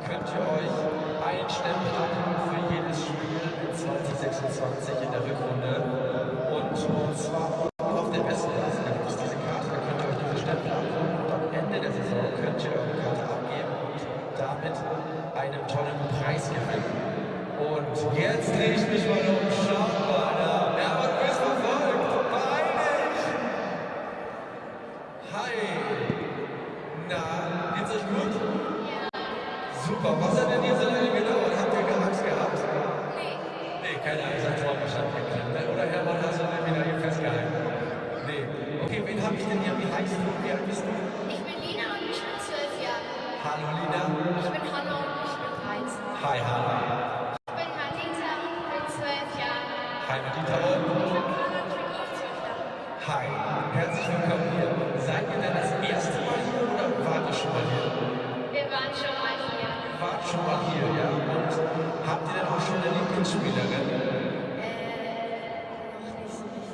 könnt ihr euch einen Stempel abholen für jedes Spiel in 2026 in der Rückrunde. Und zwar auf der Westblase. Da gibt es diese Karte, da könnt ihr euch diese Stempel abholen. Und am Ende der Saison könnt ihr eure Karte abgeben und damit einen tollen Preis gewinnen. Und jetzt drehe ich mich mal um. Schaut mal da. Herbert, du bist verfolgt. Beinig. Hi. Na, geht's euch gut? Ja. Super. Was hat denn hier so lange gedauert? Habt ihr Angst gehabt? Nee, keine Angst. Hat Torverstand geklemmt. Oder Hermann, hast du dann wieder hier festgehalten? Nee. Okay, wen hab ich denn hier? Wie heißt du? Wie alt bist du? Ich bin Lina und ich bin 12 Jahre. Hallo Lina. Ich bin Hanna und ich bin 13. Hi Hanna. Ich bin Marita und bin 12 Jahre. Hi Marita. Ich bin Hanna und ich bin auch 12 Jahre. Hi, herzlich willkommen hier. Seid ihr denn das erste Mal hier oder wart ihr schon mal hier? Wir waren schon mal hier. Wart schon mal hier, ja? Und habt ihr denn auch schon eine Lieblingsspielerin?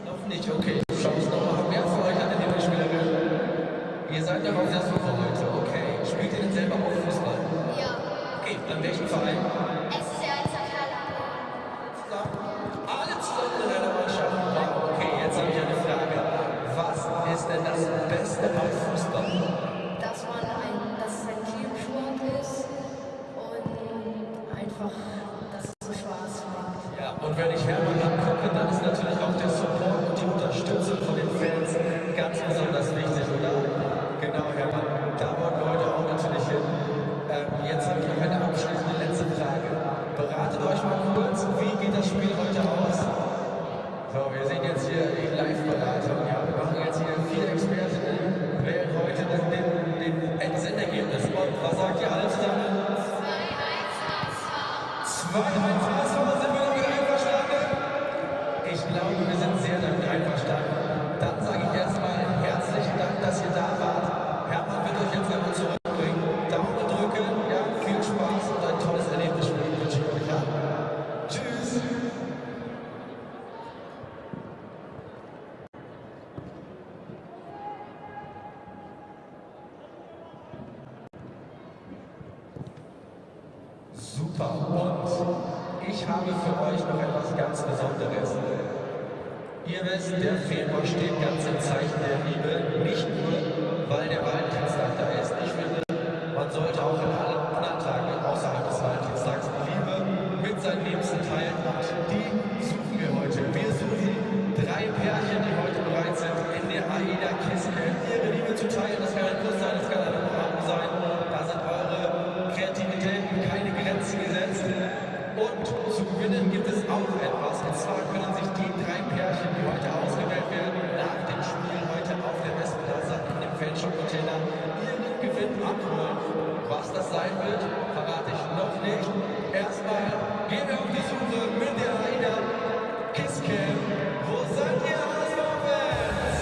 Noch nicht, okay. Schau es nochmal. Wer von euch hat eine Lieblingsspielerin? Ihr seid noch auf der Suche heute, okay. Spielt ihr denn selber auch Fußball? Ja. Okay, an welchem Verein? SC Alzerkala. Alle zusammen in einer Mannschaft. Wow, okay, jetzt habe ich eine Frage. Was ist denn das Beste am Fußball? Dass es ein Teamsport ist und einfach, dass es so Spaß macht. Ja, und wenn ich Hermann angucke, dann ist natürlich auch der Support und die Unterstützung von den Fans ganz besonders wichtig, oder? Genau, Hermann. Da wollen wir heute auch natürlich hin. Jetzt habe ich noch eine abschließende letzte Frage. Beratet euch mal kurz, wie geht das Spiel heute aus? So, wir sehen jetzt hier die Live-Beratung. Ja, wir machen jetzt hier 4 Expertinnen, wählen heute das Endergebnis. Und was sagt ihr alle zusammen? 2-1 HSV. 2-1 HSV, sind wir damit einverstanden? Ich glaube, wir sind sehr damit einverstanden. Dann sage ich erstmal herzlichen Dank, dass ihr da wart. Hermann wird euch jetzt einmal zurückbringen. Daumen drücken, ja, viel Spaß und ein tolles Erlebnis wünsche ich euch. Ja. Tschüss. Super, und ich habe für euch noch etwas ganz Besonderes. Ihr wisst, der Februar steht ganz im Zeichen der Liebe, nicht nur, weil der Valentinstag da ist. Ich finde, man sollte auch an allen anderen Tagen außerhalb des Valentinstags die Liebe mit seinen Liebsten teilen und die suchen wir heute. Wir suchen 3 Pärchen, die heute bereit sind, in der AIDA-Kiste ihre Liebe zu teilen. Das kann ein Kuss sein, das kann ein Umarmen sein. Da sind eure Kreativitäten keine Grenzen gesetzt. Und zu gewinnen gibt es auch etwas. Und zwar können sich die 3 Pärchen, die heute ausgewählt werden, nach dem Spiel heute auf der Westblase in dem Fanshop-Container ihren Gewinn abholen. Was das sein wird, verrate ich noch nicht. Erstmal gehen wir auf die Suche mit der AIDA Kisscam. Wo seid ihr, HSV-Fans?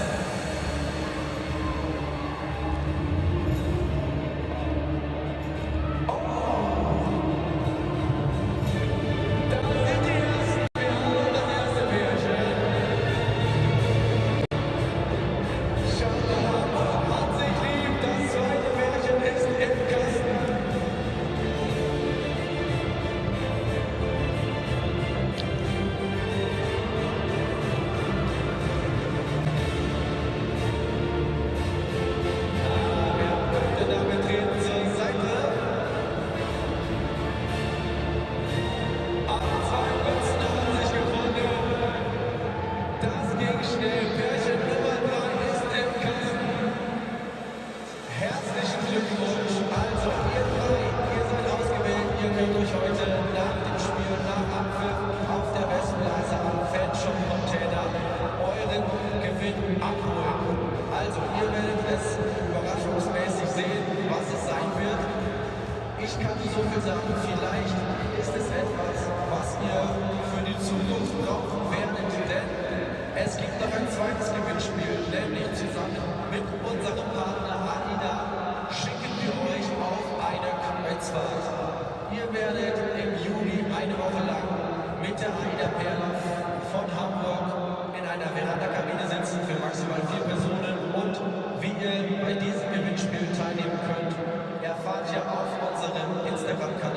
Ich kann so viel sagen, vielleicht ist es etwas, was ihr für die Zukunft brauchen werdet, denn es gibt noch ein zweites Gewinnspiel, nämlich zusammen mit unserem Partner AIDA schicken wir euch auf eine Kreuzfahrt. Ihr werdet im Juni eine Woche lang mit der AIDA-Perle von Hamburg in einer Veranda-Kabine sitzen für maximal 4 Personen und wie ihr bei diesem Gewinnspiel teilnehmen könnt, erfahrt ihr auf unserem Instagram-Kanal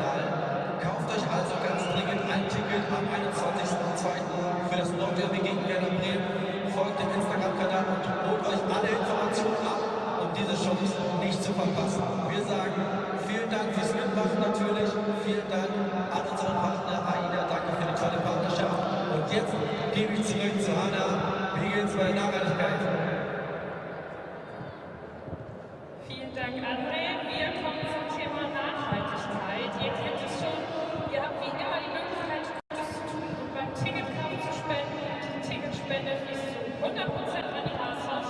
am 21.02. für das Nordderby gegen Werder Bremen. Folgt dem Instagram-Kanal und holt euch alle Informationen ab, um diese Chance nicht zu verpassen. Wir sagen vielen Dank fürs Mitmachen natürlich, vielen Dank an unseren Partner AIDA, danke für die tolle Partnerschaft. Und jetzt gebe ich zurück zu Hanna. Wie geht's bei der Nachhaltigkeit? Vielen Dank, André. Wir kommen zum Thema Nachhaltigkeit. Ihr kennt es schon, ihr habt wie immer die Möglichkeit, Gutes zu tun und beim Ticketkauf zu spenden. Die Ticketspende fließt zu 100% an die HSV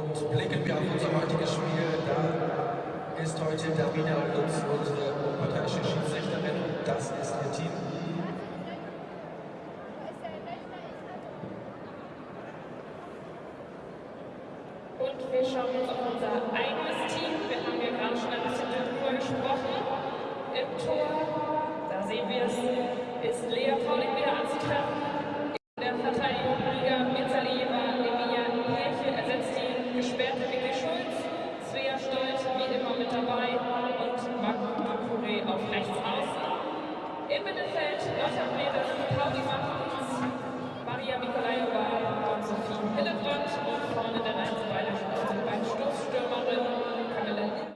Und blicken wir auf unser heutiges Spiel, da ist heute Davina Lutz unsere unparteiische Schiedsrichterin. Das ist ihr Team. Und wir schauen uns auf unser eigenes Team. Wir haben ja gerade schon ein bisschen darüber gesprochen. Im Tor, da sehen wir es, ist Lea Pauling wieder anzutreffen. In der Verteidigung Liga Mitzalieva, Emilia Kirche ersetzt die gesperrte Vicky Schulz. Svea Stolt wie immer mit dabei und Marco Ducouré auf rechts außen. Im Mittelfeld Lotta Bredes, Pauli Martins, Maria Mikolaeva und Sophie Hillebrand und vorne der Reihenweile unsere beiden Stoßstürmerinnen Camilla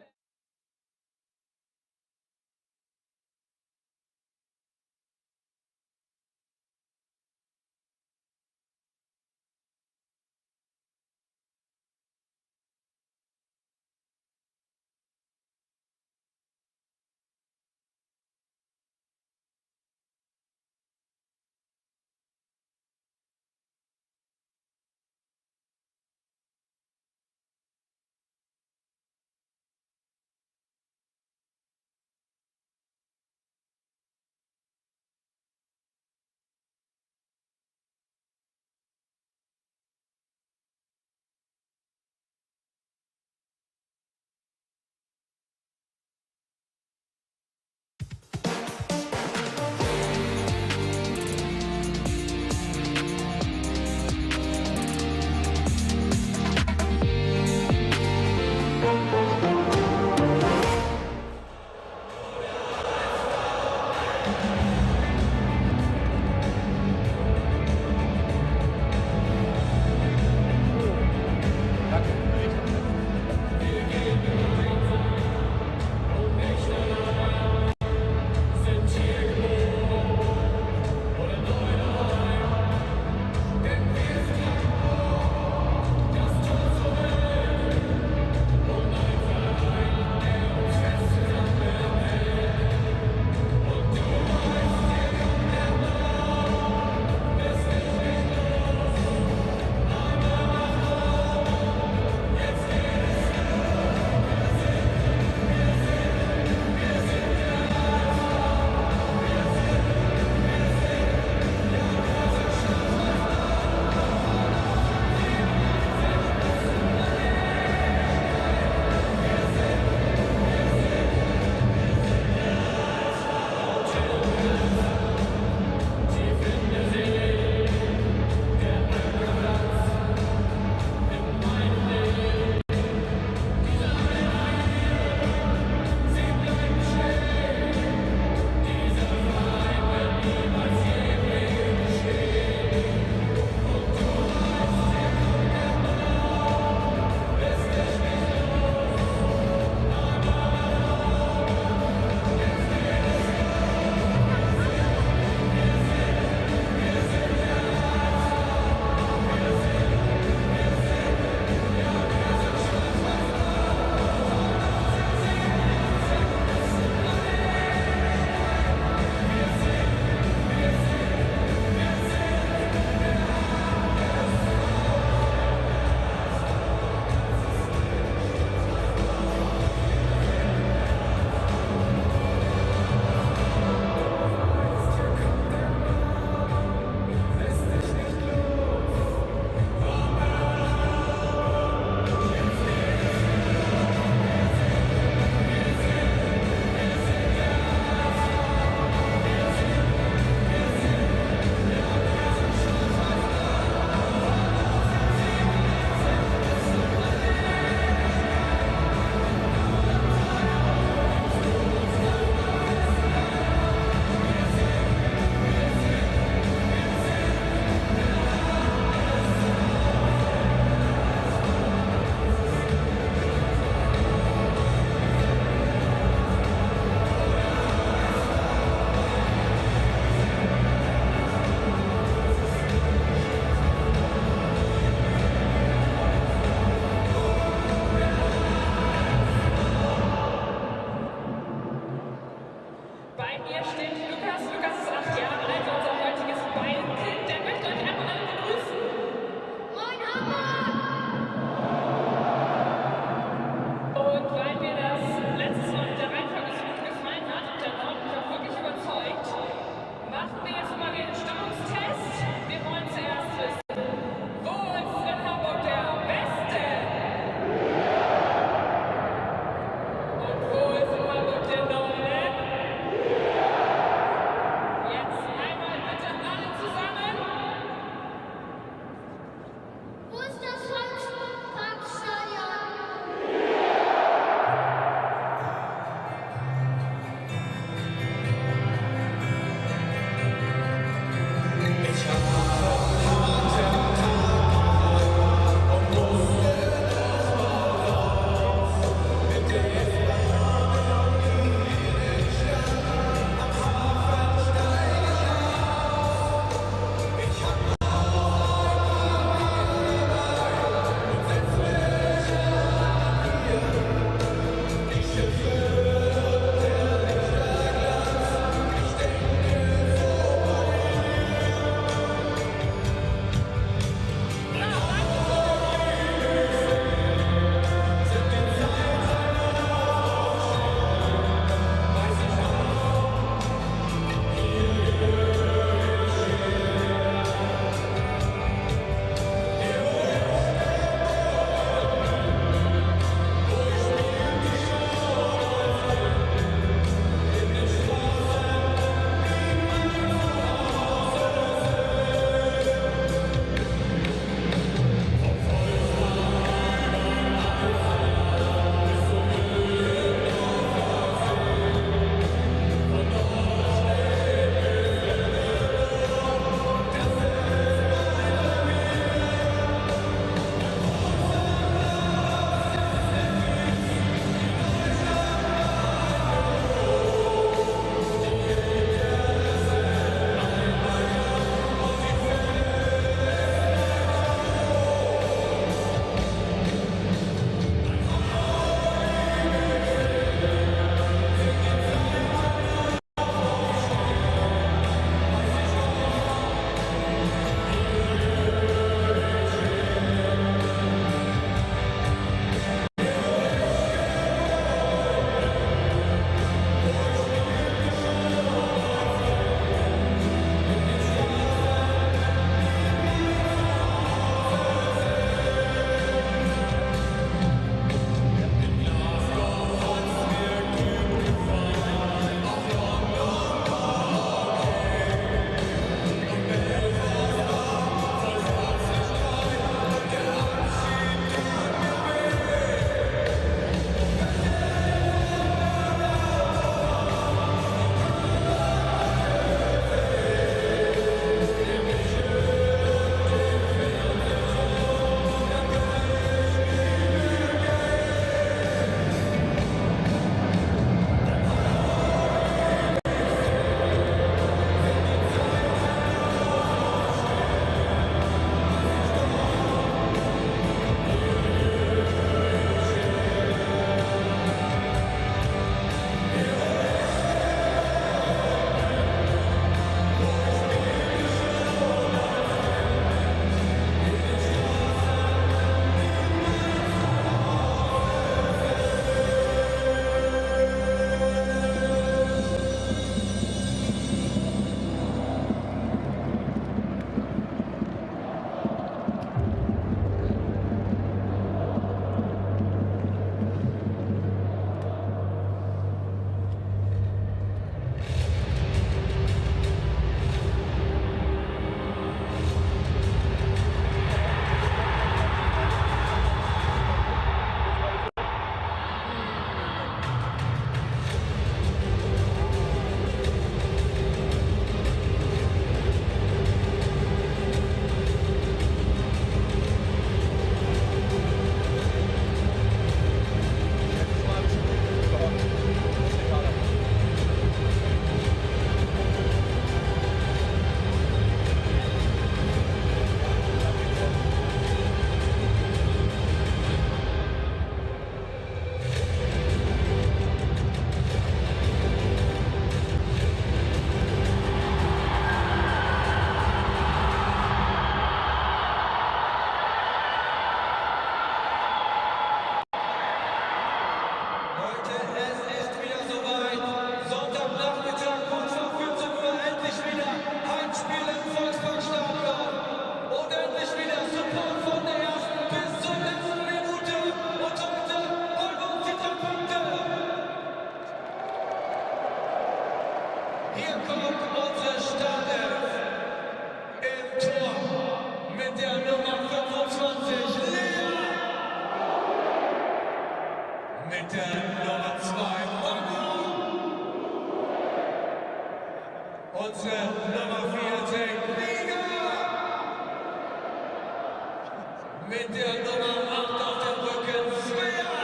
Mit der Nummer 8 auf dem Rücken, Svea.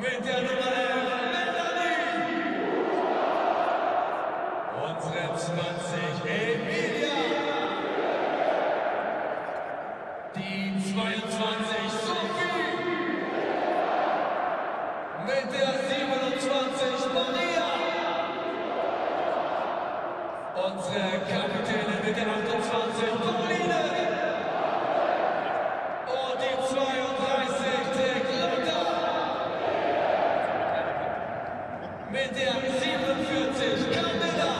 Mit der Nummer 11, Melanie. Unsere 20, Emilia. Die 22, Sophie. Mit der 27, Maria. Unsere Kapitänin mit der 28, Pauline. Und die 32, Teklata. Mit der 47, Candida.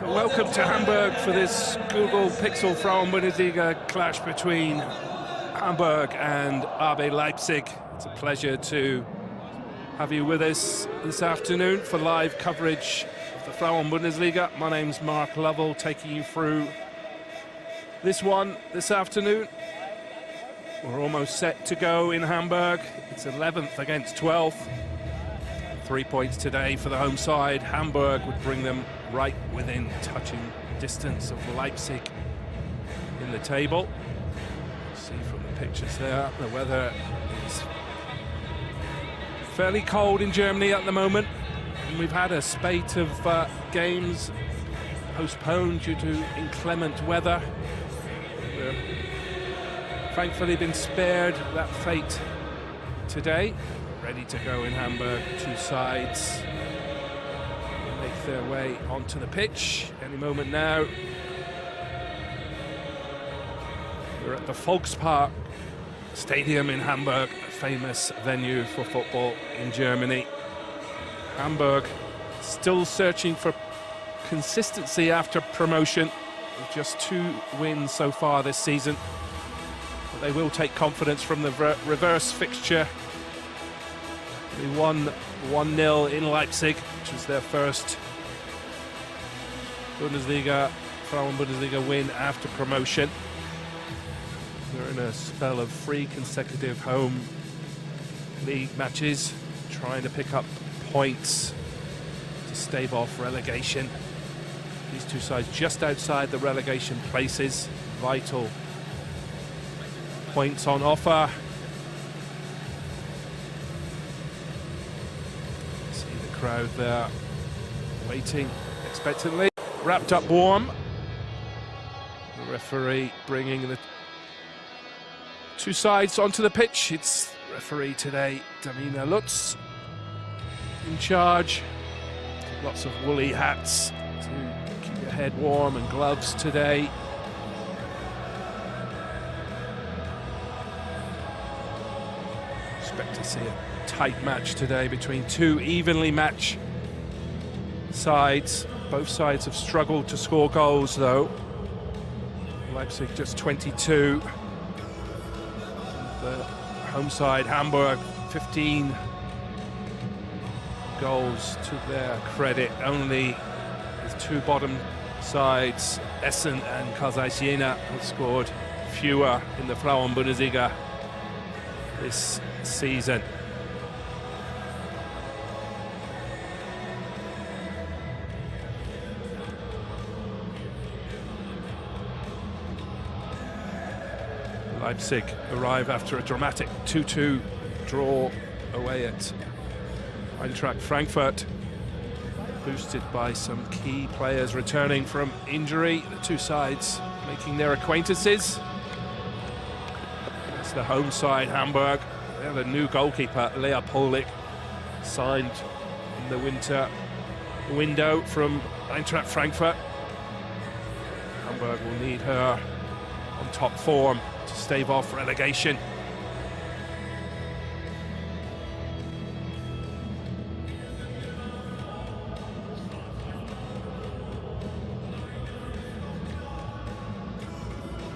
So welcome to Hamburg for this Google Pixel Frauen-Bundesliga clash between Hamburg and RB Leipzig. It's a pleasure to have you with us this afternoon for live coverage of the Frauen-Bundesliga. My name's Mark Lovell, taking you through this one this afternoon. We're almost set to go in Hamburg. It's 11th against 12th. 3 points today for the home side. Hamburg would bring them right within touching distance of Leipzig in the table. See from the pictures there, the weather is fairly cold in Germany at the moment, and we've had a spate of games postponed due to inclement weather. We've thankfully been spared that fate today. Ready to go in Hamburg. Two sides make their way onto the pitch any moment now. We're at the Volkspark Stadium in Hamburg, a famous venue for football in Germany. Hamburg still searching for consistency after promotion, with just 2 wins so far this season. But they will take confidence from the reverse fixture. They won 1-0 in Leipzig, which was their first Frauen-Bundesliga win after promotion. They're in a spell of 3 consecutive home league matches, trying to pick up points to stave off relegation. These two sides just outside the relegation places. Vital points on offer. See the crowd there waiting expectantly. Wrapped up warm. The referee bringing the two sides onto the pitch. It's referee today, Damina Lutz, in charge. Lots of woolly hats to keep your head warm and gloves today. Expect to see a tight match today between 2 evenly matched sides. Both sides have struggled to score goals though. Leipzig just 22. The home side, Hamburg, 15 goals to their credit. Only the 2 bottom sides, Essen and Jena, have scored fewer in the Frauen-Bundesliga this season. Leipzig arrive after a dramatic 2-2 draw away at Eintracht Frankfurt, boosted by some key players returning from injury. The two sides making their acquaintances. It's the home side, Hamburg. They have a new goalkeeper, Lea Polik, signed in the winter window from Eintracht Frankfurt. Hamburg will need her on top form to stave off relegation.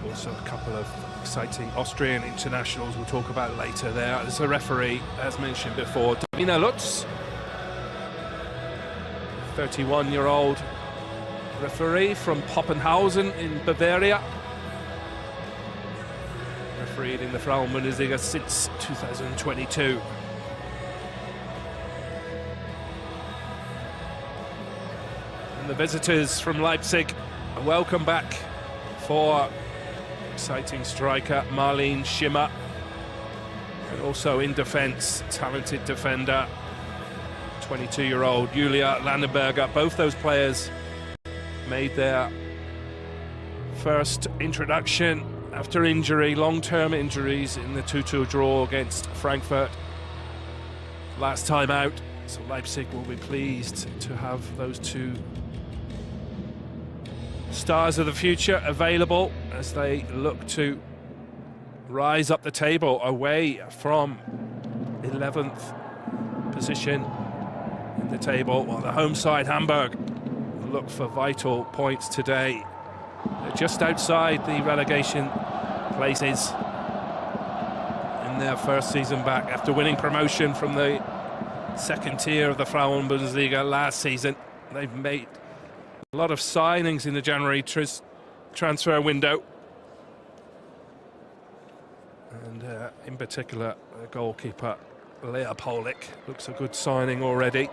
Also a couple of exciting Austrian internationals we'll talk about later there. There's a referee, as mentioned before, Damina Lutz, 31-year-old referee from Poppenhausen in Bavaria. Refereed in the Frauen-Bundesliga since 2022. And the visitors from Leipzig A welcome back for exciting striker Marlene Schimmer, and also in defence, talented defender, 22-year-old Julia Landenberger. Both those players made their first introduction after injury, long-term injuries, in the 2-2 draw against Frankfurt last time out. So Leipzig will be pleased to have those two stars of the future available as they look to rise up the table away from 11th position in the table, while the home side Hamburg look for vital points today. They're just outside the relegation places in their first season back after winning promotion from the second tier of the Frauen-Bundesliga last season. They've made a lot of signings in the January transfer window, and in particular the goalkeeper Lea Polic looks a good signing already.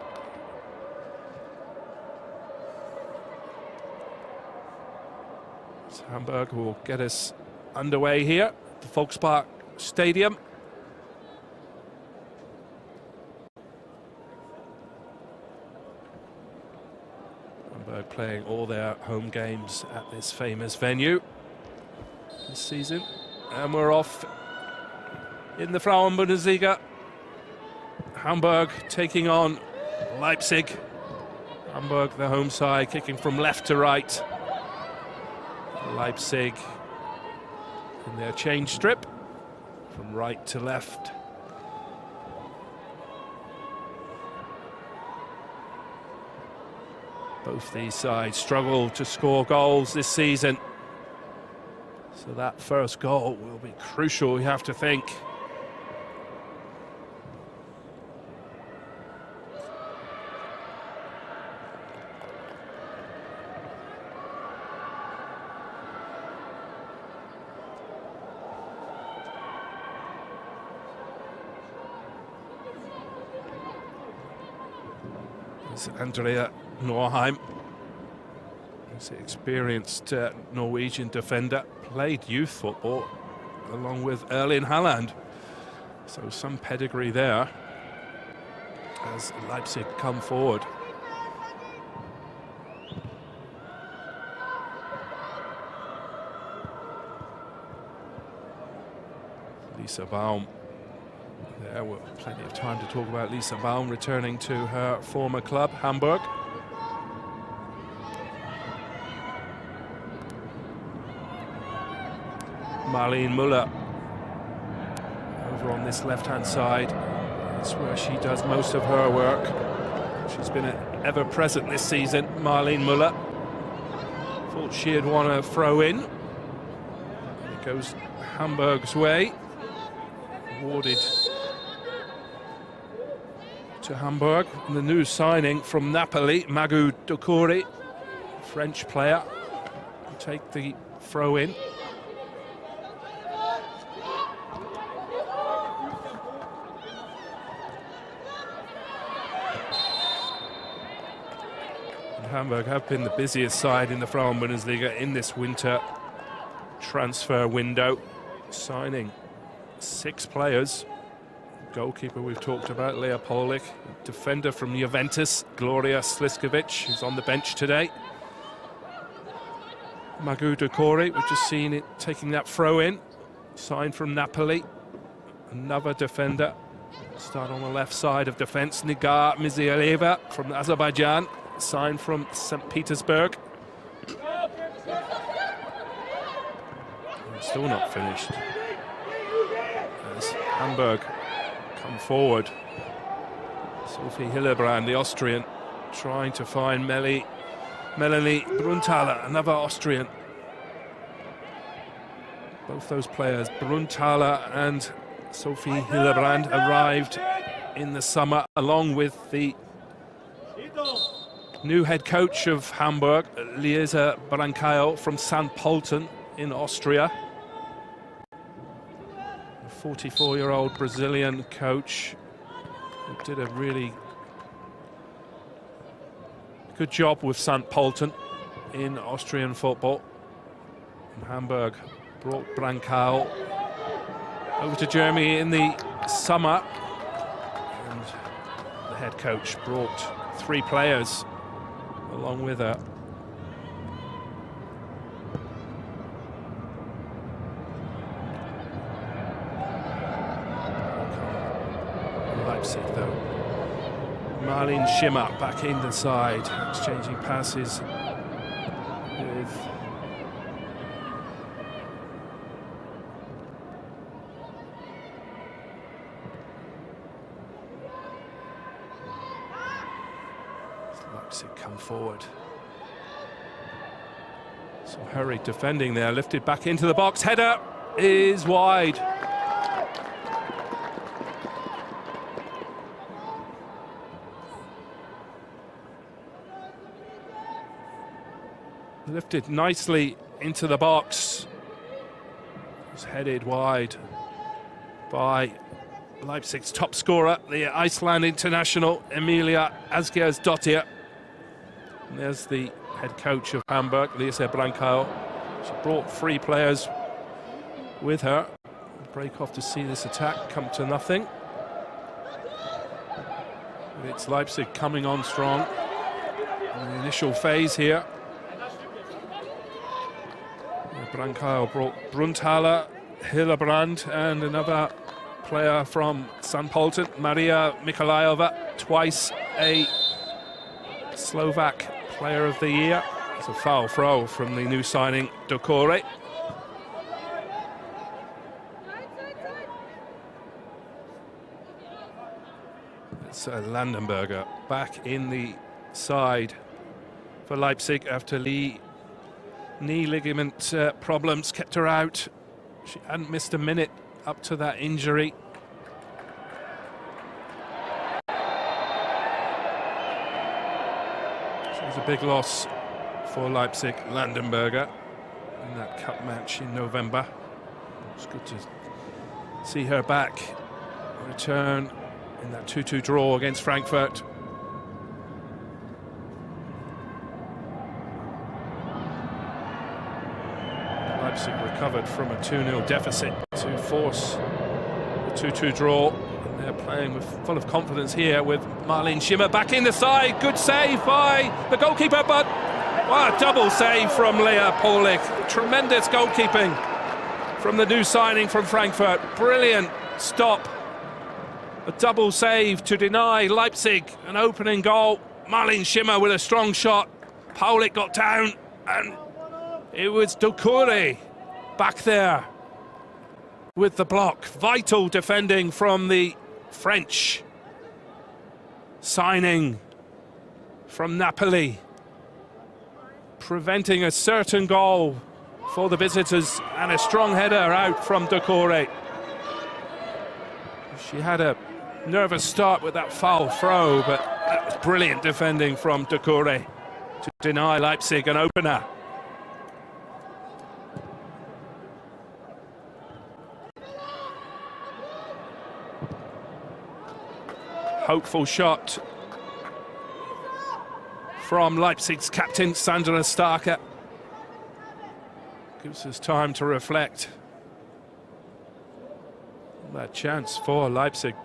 So Hamburg will get us underway here at the Volkspark Stadium. Hamburg playing all their home games at this famous venue this season. And we're off in the Frauen-Bundesliga. Hamburg taking on Leipzig. Hamburg, the home side, kicking from left to right. Leipzig in their change strip from right to left. Both these sides struggle to score goals this season, so that first goal will be crucial, you have to think. Andrea Norheim, who's an experienced Norwegian defender, played youth football along with Erling Haaland, so some pedigree there as Leipzig come forward. Lisa Baum. There were plenty of time to talk about Lisa Baum returning to her former club, Hamburg. Marlene Müller over on this left-hand side. That's where she does most of her work. She's been ever present this season, Marlene Müller. Thought she had won a throw-in. It goes Hamburg's way. Awarded to Hamburg. And the new signing from Napoli, Magu Dokuri, French player, will take the throw-in. Hamburg have been the busiest side in the Frauen-Bundesliga in this winter transfer window, signing 6 players. Goalkeeper we've talked about, Lea Polic. Defender from Juventus, Gloria Sliskovic, who's on the bench today. Magu Dokuri, we've just seen it taking that throw-in, signed from Napoli. Another defender, start on the left side of defence, Nigar Mizialeva from Azerbaijan, signed from St. Petersburg. Still not finished. As Hamburg come forward. Sophie Hillebrand, the Austrian, trying to find Melanie Brunthaler, another Austrian. Both those players, Brunthaler and Sophie Hillebrand, arrived in the summer along with the new head coach of Hamburg, Liesa Brancaio from St. Pölten in Austria. 44-year-old Brazilian coach who did a really good job with St. Pölten in Austrian football. And Hamburg brought Brankau over to Germany in the summer, and the head coach brought 3 players along with her. Leipzig though. Marlene Schimmer back in the side, exchanging passes with Leipzig come forward. So hurried defending there, lifted back into the box, header is wide. Lifted nicely into the box. It was headed wide by Leipzig's top scorer, the Iceland international, Emilia Asgersdottir. And there's the head coach of Hamburg, Lise Brankau. She brought 3 players with her. Break off to see this attack come to nothing. It's Leipzig coming on strong in the initial phase here. Brankau brought Brunthaler, Hillebrand, and another player from St. Pölten, Maria Mikolayova, twice a Slovak Player of the Year. It's a foul throw from the new signing, Ducore. It's Landenberger back in the side for Leipzig after knee ligament problems kept her out. She hadn't missed a minute up to that injury. So it was a big loss for Leipzig, Landenberger, in that cup match in November. It's good to see her back, return in that 2-2 draw against Frankfurt. Leipzig recovered from a 2-0 deficit to force a 2-2 draw. And they're playing full of confidence here with Marlene Schimmer back in the side. Good save by the goalkeeper, but a double save from Leah Polik. Tremendous goalkeeping from the new signing from Frankfurt. Brilliant stop. A double save to deny Leipzig an opening goal. Marlene Schimmer with a strong shot. Polik got down, and it was Ducore back there with the block. Vital defending from the French signing from Napoli, preventing a certain goal for the visitors, and a strong header out from Ducore. She had a nervous start with that foul throw, but that was brilliant defending from Ducore to deny Leipzig an opener. Hopeful shot from Leipzig's captain, Sandra Starker. Gives us time to reflect. That chance for Leipzig.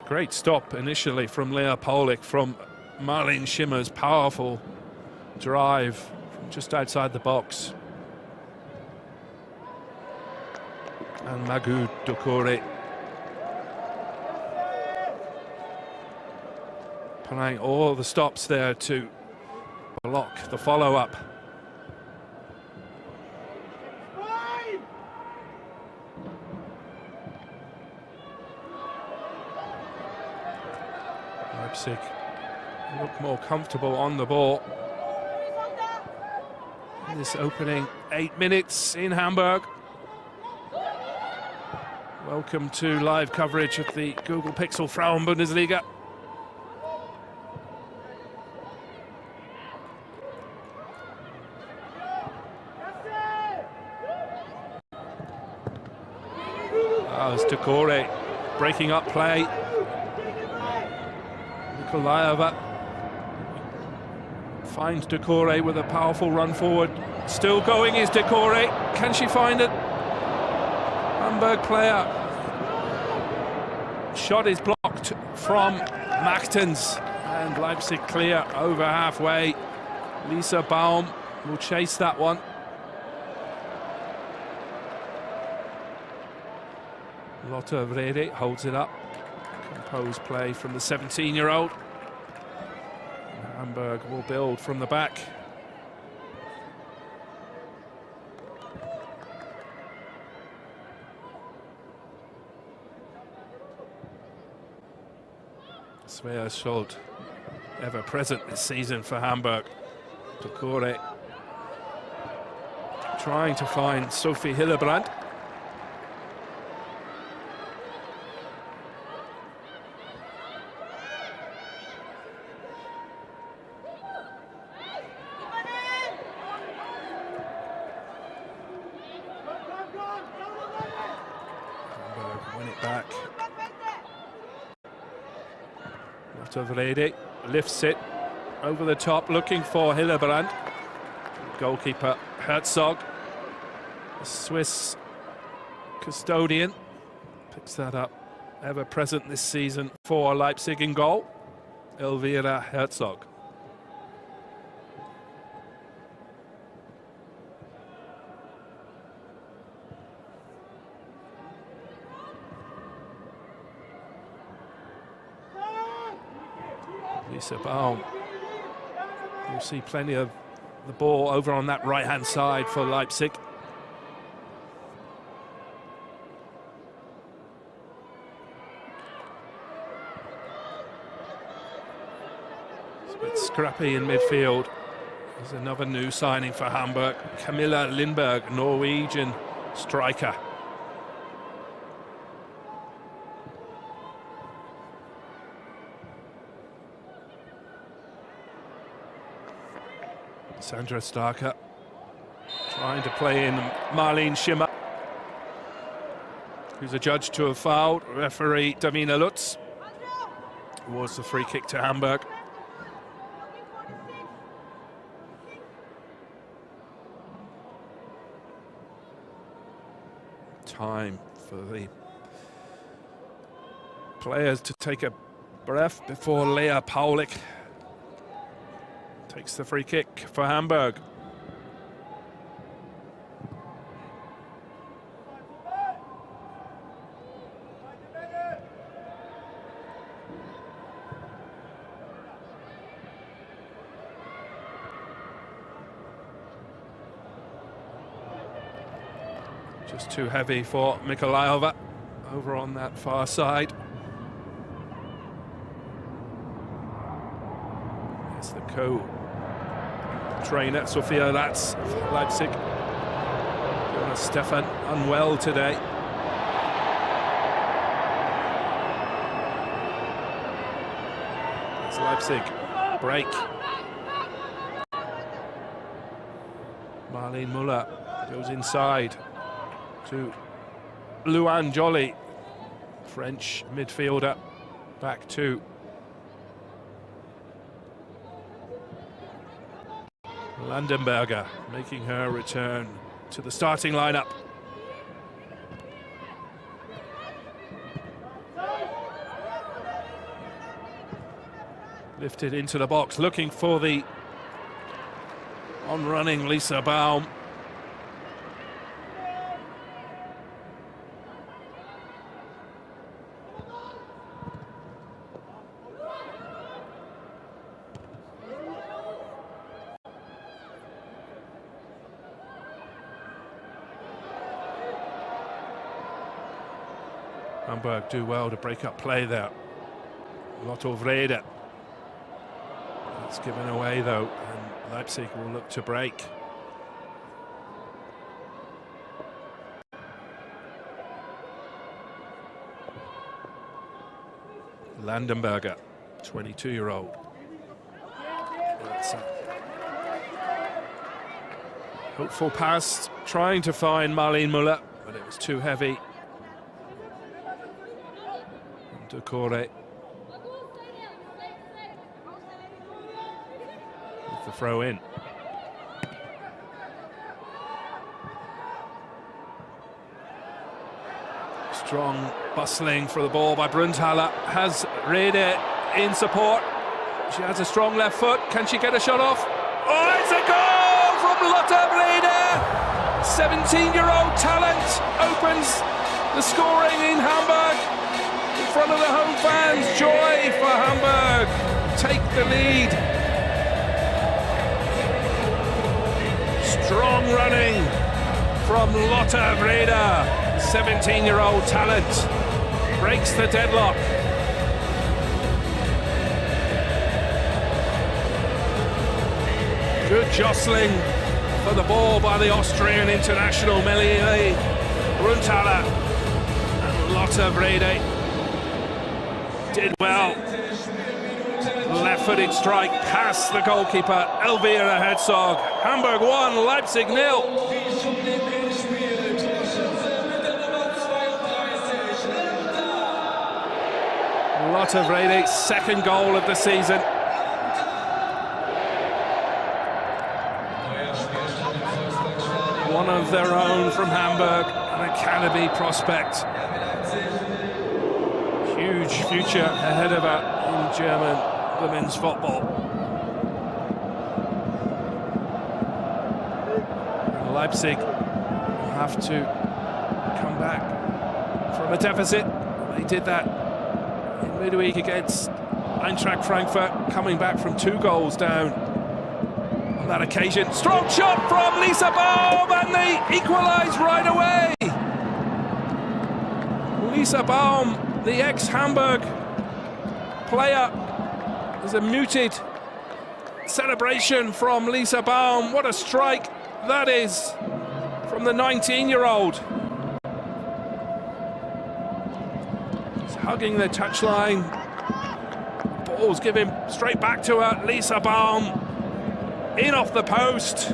Great stop initially from Leah Polik, from Marlene Schimmer's powerful drive from just outside the box. And Magu Ducore applying all the stops there to block the follow-up. Leipzig look more comfortable on the ball. This opening 8 minutes in Hamburg. Welcome to live coverage of the Google Pixel Frauen-Bundesliga. It's Ducore breaking up play. Mikolayova Finds Decore with a powerful run forward. Still going is Decore. Can she find it? Hamburg player. Shot is blocked from Machtens, and Leipzig clear over halfway. Lisa Baum will chase that one. Lotte Vrede holds it up. Composed play from the 17-year-old. Hamburg will build from the back. Svea Schuld, ever present this season for Hamburg. Decore trying to find Sophie Hillebrand. Win it back. Lotte Vrede lifts it over the top, looking for Hillebrand. Goalkeeper Herzog, the Swiss custodian, picks that up. Ever present this season for Leipzig in goal, Elvira Herzog. Lisa Baum. You'll see plenty of the ball over on that right-hand side for Leipzig. It's a bit scrappy in midfield. There's another new signing for Hamburg, Camilla Lindberg, Norwegian striker. Sandra Starker trying to play in Marlene Schimmer, who's adjudged to have fouled. Referee Davina Lutz awards the free kick to Hamburg. Time for the players to take a breath before Lea Paulik takes the free kick for Hamburg. Just too heavy for Mikolaeva over on that far side. It's the co-trainer, Sophia Latz, Leipzig. Jonas Stefan unwell today. It's Leipzig. Break. Marlene Muller goes inside to Luan Joly, French midfielder, back to Landenberger, making her return to the starting lineup. Lifted into the box, looking for the on-running Lisa Baum. Hamburg do well to break up play there. Lotte Vrede. It's given away though, and Leipzig will look to break. Landenberger, 22-year-old. Hopeful pass, trying to find Marlene Muller, but it was too heavy. Decore with the throw in. Strong bustling for the ball by Brunnthaler. Has Rede in support. She has a strong left foot. Can she get a shot off? Oh, it's a goal from Lotte Rede! 17-year-old talent opens the scoring in Hamburg. In front of the home fans, joy for Hamburg. Take the lead. Strong running from Lotte Rede. 17-year-old talent breaks the deadlock. Good jostling for the ball by the Austrian international Melanie Brunnthaler. And Lotte Rede did well. Left-footed strike past the goalkeeper Elvira Herzog. Hamburg 1, Leipzig 0. Lotte Rede's second goal of the season. One of their own from Hamburg, an academy prospect. Huge future ahead of her in German women's football. And Leipzig will have to come back from a deficit. They did that in midweek against Eintracht Frankfurt, coming back from 2 goals down on that occasion. Strong shot from Lisa Baum, and they equalise right away. Lisa Baum, the ex-Hamburg player, is a muted celebration from Lisa Baum. What a strike that is from the 19-year-old. She's hugging the touchline. Ball's given straight back to her. Lisa Baum in off the post.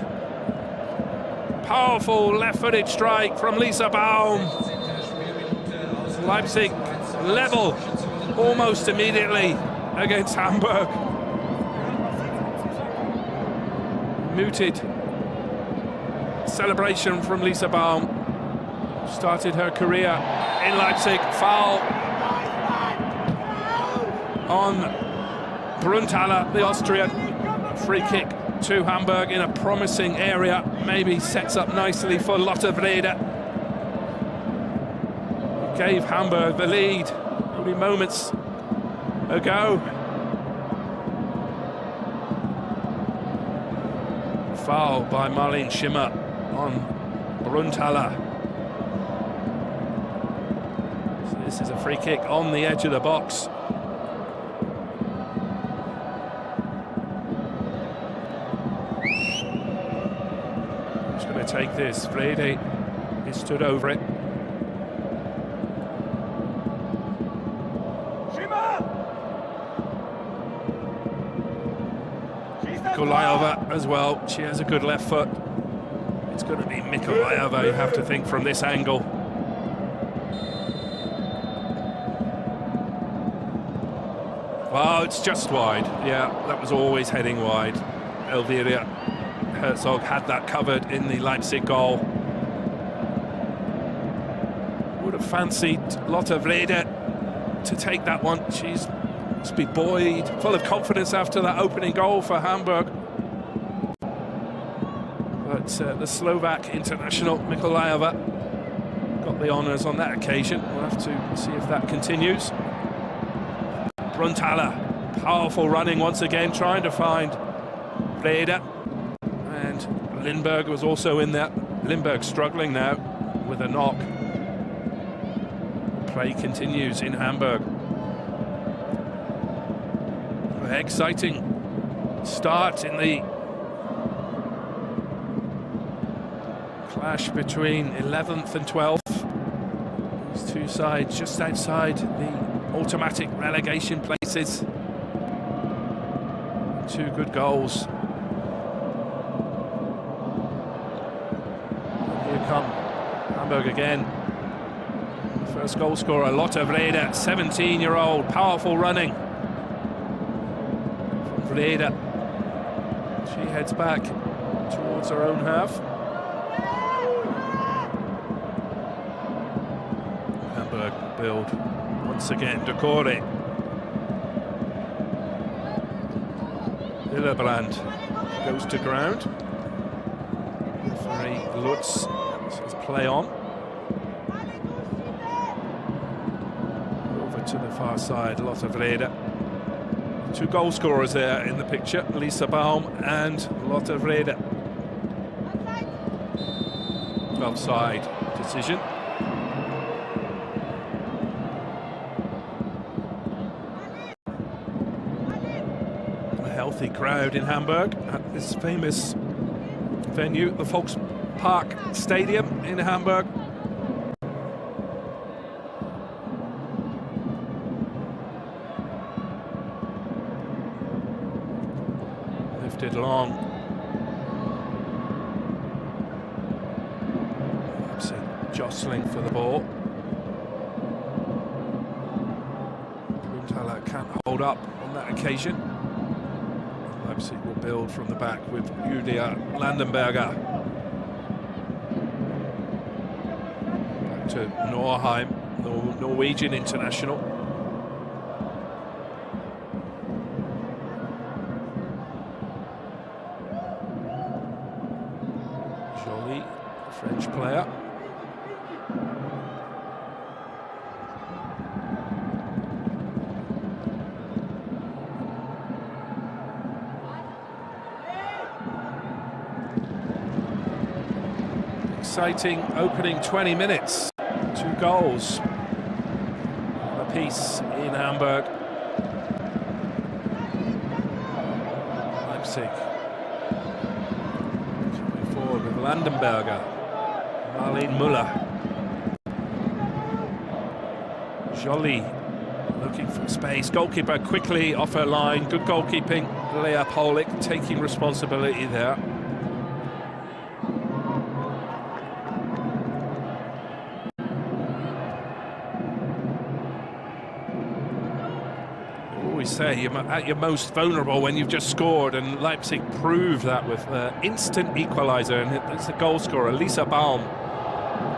Powerful left-footed strike from Lisa Baum. Leipzig level almost immediately against Hamburg. Muted celebration from Lisa Baum. Started her career in Leipzig. Foul on Brunnthaler, the Austrian. Free kick to Hamburg in a promising area. Maybe sets up nicely for Lotte Rede. Gave Hamburg the lead only moments ago. Foul by Marlene Schimmer on Brunnthaler. So this is a free kick on the edge of the box. Who's going to take this? Rede, he stood over it. Nikolaeva as well. She has a good left foot. It's going to be Nikolaeva, you have to think, from this angle. Well, it's just wide. Yeah, that was always heading wide. Elvira Herzog had that covered in the Leipzig goal. Would have fancied Lotte Rede to take that one. She's must be buoyed, full of confidence after that opening goal for Hamburg. But the Slovak international Nikolaeva got the honours on that occasion. We'll have to see if that continues. Brunnthaler, powerful running once again, trying to find Rede. And Lindberg was also in there. Lindberg struggling now with a knock. Play continues in Hamburg. Exciting start in the clash between 11th and 12th. These two sides just outside the automatic relegation places. 2 good goals. Here come Hamburg again. First goal scorer, Lotte Rede, 17-year-old, powerful running. Rede. She heads back towards her own half. Hamburg build once again. Decore. Hillebrand goes to ground. Referee Lutz says play on. Over to the far side, Lotte Vrede. Two goal scorers there in the picture, Lisa Baum and Lotte Vrede. Offside decision. A healthy crowd in Hamburg at this famous venue, the Volkspark Stadium in Hamburg. Lifted long. Leipzig jostling for the ball. Bruntaler can't hold up on that occasion. Leipzig will build from the back with Julia Landenberger. Back to Norheim, Norwegian international. Joly, French player. Exciting opening 20 minutes. 2 goals apiece in Hamburg. Leipzig coming forward with Landenberger, Marlene Müller. Joly looking for space. Goalkeeper quickly off her line. Good goalkeeping. Lea Polik taking responsibility there. Say you're at your most vulnerable when you've just scored, and Leipzig proved that with instant equaliser, and it's the goal scorer Lisa Baum.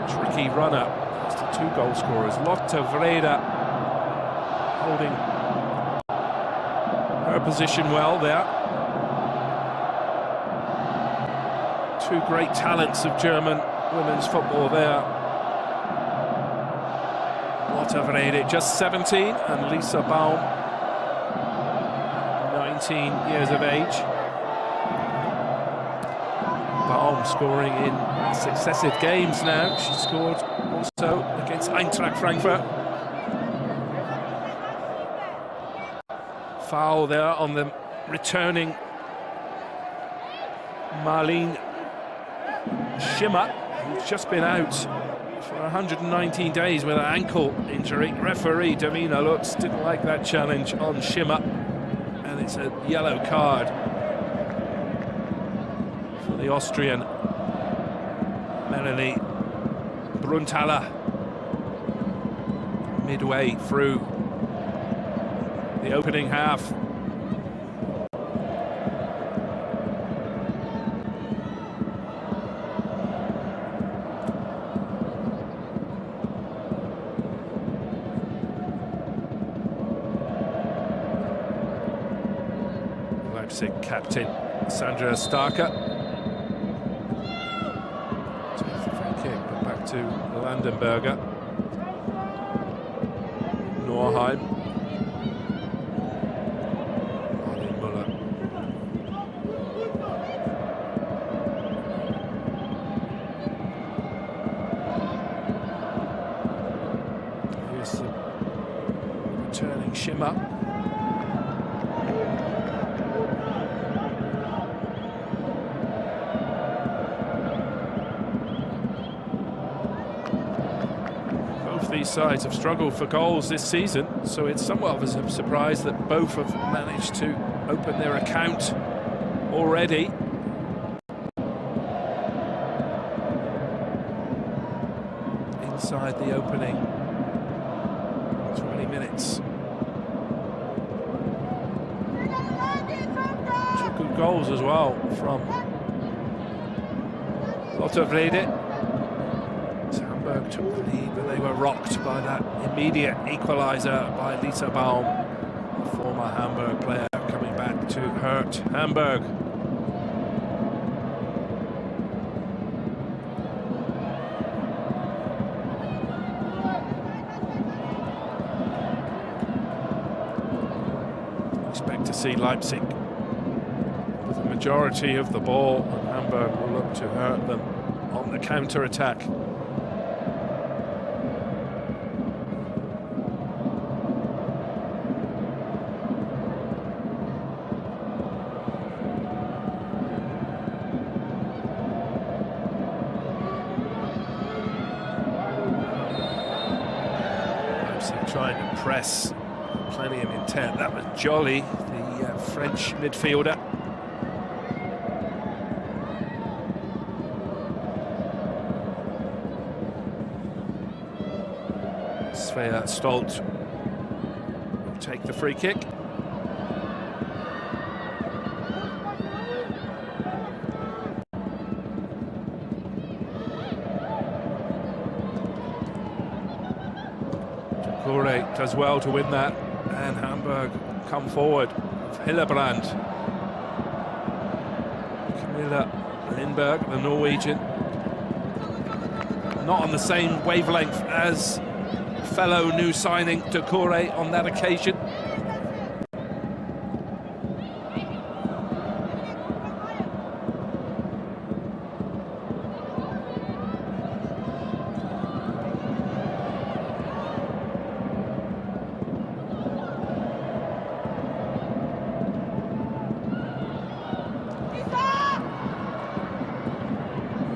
Tricky runner. It's the 2 goal scorers. Lotte Vrede holding her position well there. 2 great talents of German women's football there. Lotte Vrede, just 17, and Lisa Baum, 19 years of age. Baum scoring in successive games now. She scored also against Eintracht Frankfurt. Foul there on the returning Marlene Schimmer, who's just been out for 119 days with an ankle injury. Referee Davina Lutz didn't like that challenge on Schimmer. And it's a yellow card for the Austrian Melanie Bruntaler midway through the opening half. Leipzig captain Sandra Starker takes the free kick, but back to Landenberger. Norheim. Marlene Müller. Here's the returning Schimmer. These sides have struggled for goals this season, so it's somewhat of a surprise that both have managed to open their account already. Inside the opening 20 minutes. 2 good good goals as well from Lottervrede. Hamburg took the lead, but they were rocked by that immediate equaliser by Lisa Baum, a former Hamburg player coming back to hurt Hamburg. Expect to see Leipzig with the majority of the ball, and Hamburg will look to hurt them on the counter-attack. Leipzig trying to press, plenty of intent. That was Joly, the French midfielder. Svea Stolt will take the free kick. Corey does well to win that, and Hamburg come forward. Hillebrand, Camilla Lindberg, the Norwegian, not on the same wavelength as fellow new signing Decore on that occasion.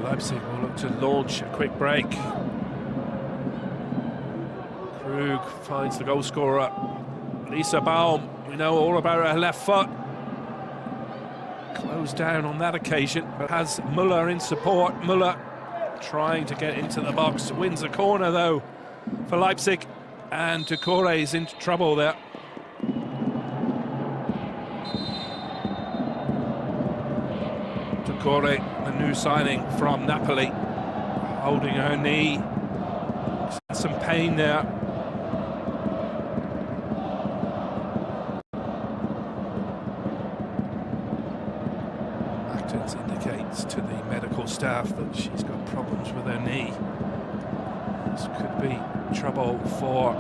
Leipzig will look to launch a quick break. Krug finds the goal scorer, Lisa Baum. We know all about her left foot. Closed down on that occasion, but has Müller in support. Müller trying to get into the box, wins a corner though for Leipzig, and Decore is into trouble there. Decore, the new signing from Napoli, holding her knee. Some pain there. Actons indicates to the medical staff that she's got problems with her knee. This could be trouble for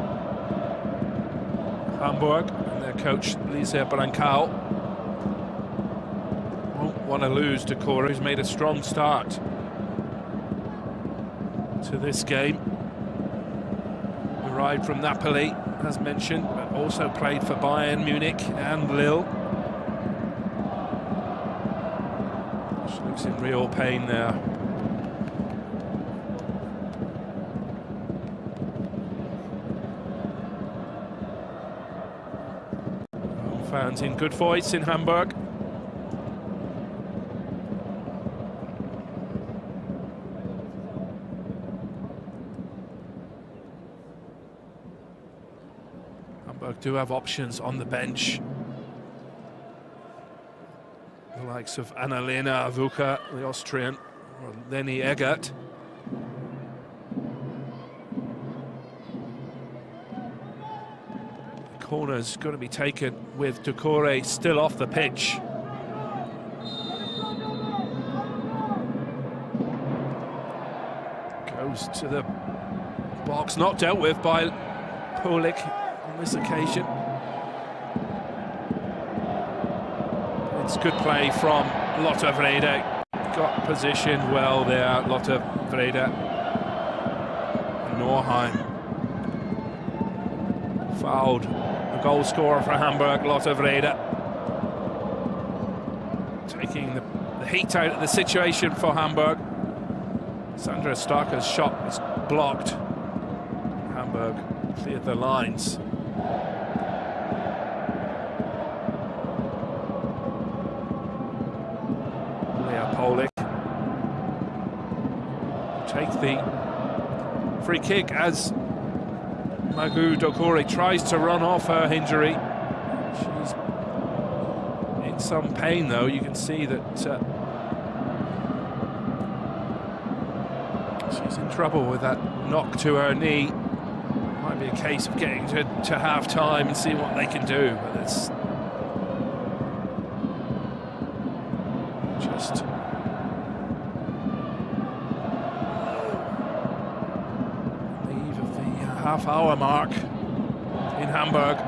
Hamburg and their coach Lisa Brancau. Won't want to lose Decore, who's made a strong start to this game. Arrived from Napoli, as mentioned, but also played for Bayern Munich and Lille. She looks in real pain there. Fans in good voice in Hamburg. Hamburg do have options on the bench. The likes of Annalena Avuka, the Austrian, or Leni Eggert. The corner's going to be taken with Decore still off the pitch. Goes to the box, not dealt with by Pulik on this occasion. It's good play from Lottervrede. Got positioned well there, Lottervrede. Norheim fouled the goal scorer for Hamburg, Lottervrede. Taking the heat out of the situation for Hamburg. Sandra Starker's shot was blocked. Hamburg cleared the lines. Polik take the free kick as Magu Decore tries to run off her injury. She's in some pain, though. You can see that she's in trouble with that knock to her knee. Might be a case of getting to half-time and seeing what they can do, but it's just the eve of the half-hour mark in Hamburg.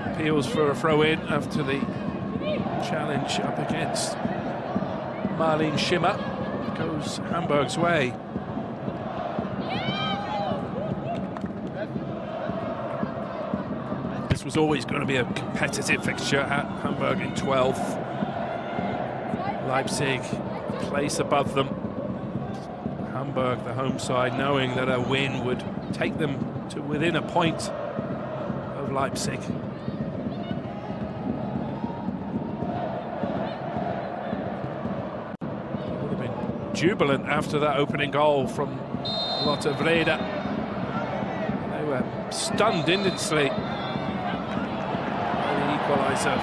Appeals for a throw-in after the challenge up against Marlene Schimmer. Goes Hamburg's way. This was always going to be a competitive fixture at Hamburg in 12th. Leipzig place above them. Hamburg, the home side, knowing that a win would take them to within a point of Leipzig. Would have been jubilant after that opening goal from Lotte Vrede. They were stunned instantly by the equaliser.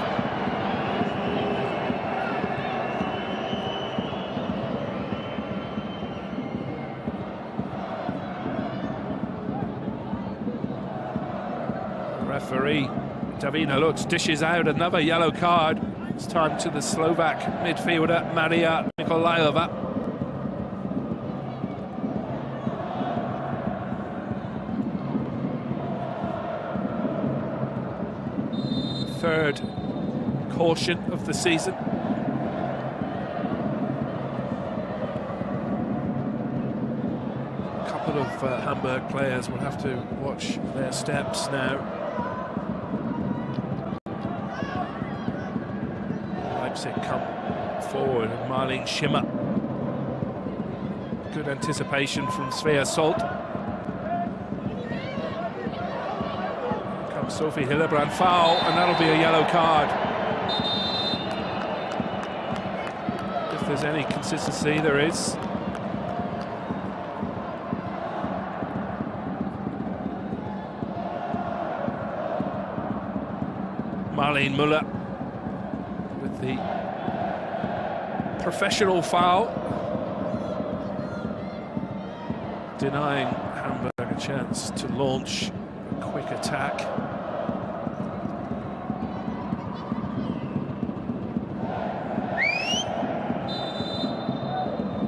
Referee Davina Lutz dishes out another yellow card. It's time to the Slovak midfielder Maria Mikolajova. Third caution of the season. A couple of Hamburg players will have to watch their steps now. Leipzig come forward, and Marlene Schimmer. Good anticipation from Svea Salt. Comes Sophie Hillebrand, foul, and that'll be a yellow card. If there's any consistency, there is. Marlene Müller with the professional foul, denying Hamburg a chance to launch a quick attack.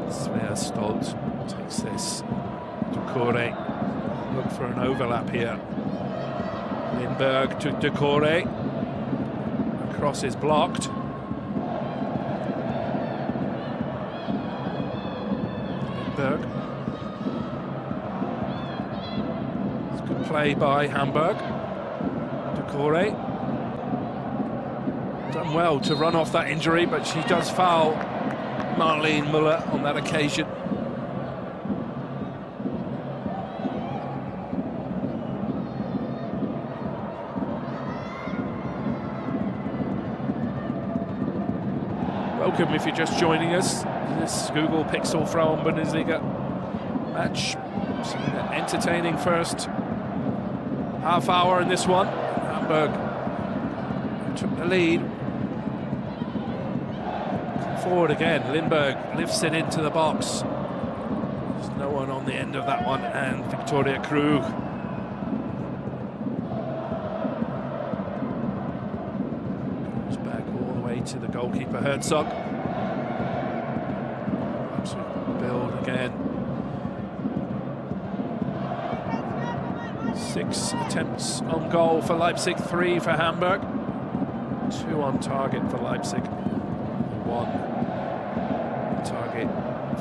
Svea Stolt takes this to Kore. Look for an overlap here. Lindberg to De Kore. Cross is blocked. Lindberg. It's good play by Hamburg. De Kore. Done well to run off that injury, but she does foul Marlene Müller on that occasion. Welcome if you're just joining us. This Google Pixel Frauen-Bundesliga match. So an entertaining first half hour in this one. Hamburg took the lead. Come forward again. Lindberg lifts it into the box. There's no one on the end of that one, and Victoria Krug. Goes back all the way to the goalkeeper Herzog. Build again. 6 attempts on goal for Leipzig, 3 for Hamburg. 2 on target for Leipzig. 1 on target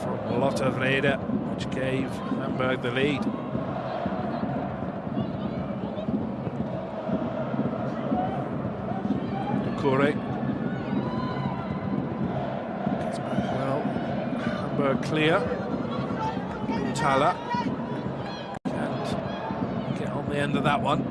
from Lotte Vrede, which gave Hamburg the lead. De Kore. Gets back well. Hamburg clear. Tala can't get on the end of that one.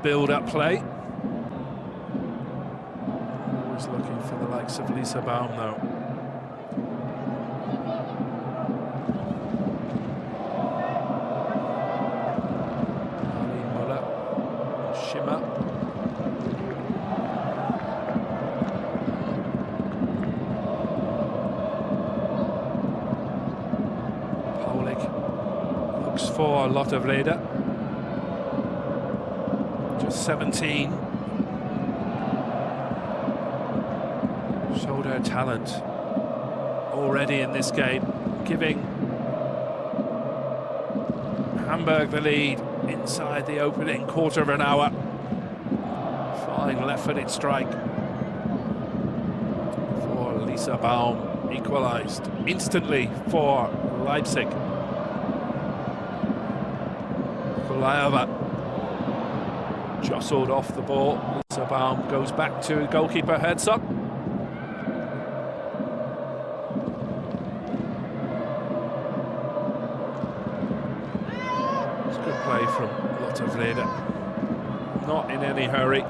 build-up play. Always looking for the likes of Lisa Baum, though. Schimmer. Paulik looks for Lotte Vrede. Just 17. Showed her talent already in this game, giving Hamburg the lead inside the opening quarter of an hour. Fine left-footed strike for Lisa Baum, equalised instantly for Leipzig. Kulayeva jostled off the ball. Lisa Baum goes back to goalkeeper Herzog. It's good play from Lotte Vrede. Not in any hurry.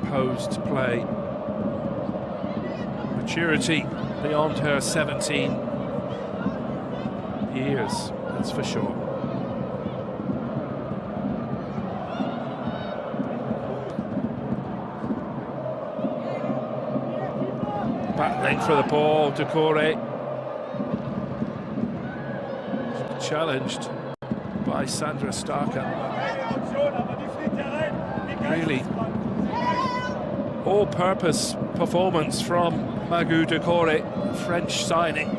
Composed play. Maturity beyond her 17 years, that's for sure. Battling for the ball, Decore. Challenged by Sandra Starker. Really all-purpose performance from Magu Decore, French signing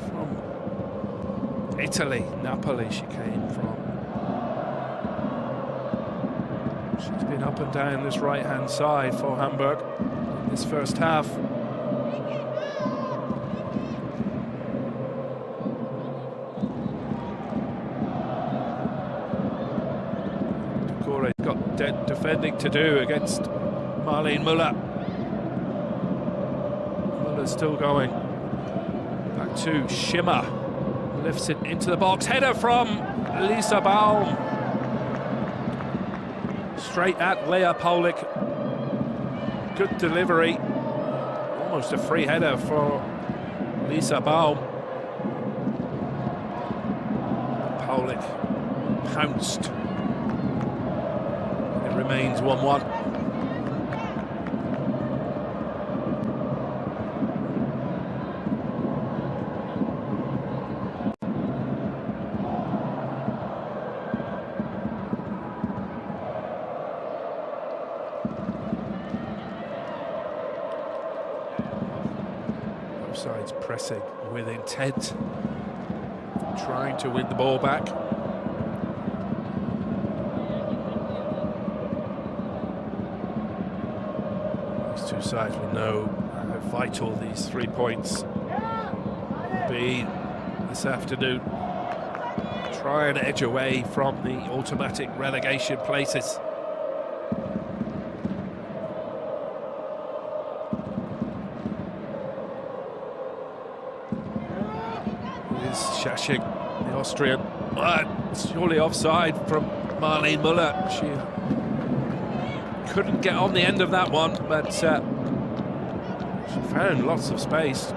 from Italy, Napoli she came from. She's been up and down this right-hand side for Hamburg in this first half. Decore's got defending to do against Marlene Müller. Müller's still going. Back to Schimmer. Lifts it into the box. Header from Lisa Baum. Straight at Lea Paulik. Good delivery. Almost a free header for Lisa Baum. Paulik pounced. It remains 1-1. Sides pressing with intent, trying to win the ball back. These two sides will know how vital these 3 points will be this afternoon. Try and edge away from the automatic relegation places. Shashik, the Austrian, surely offside from Marlene Müller. She couldn't get on the end of that one, but she found lots of space.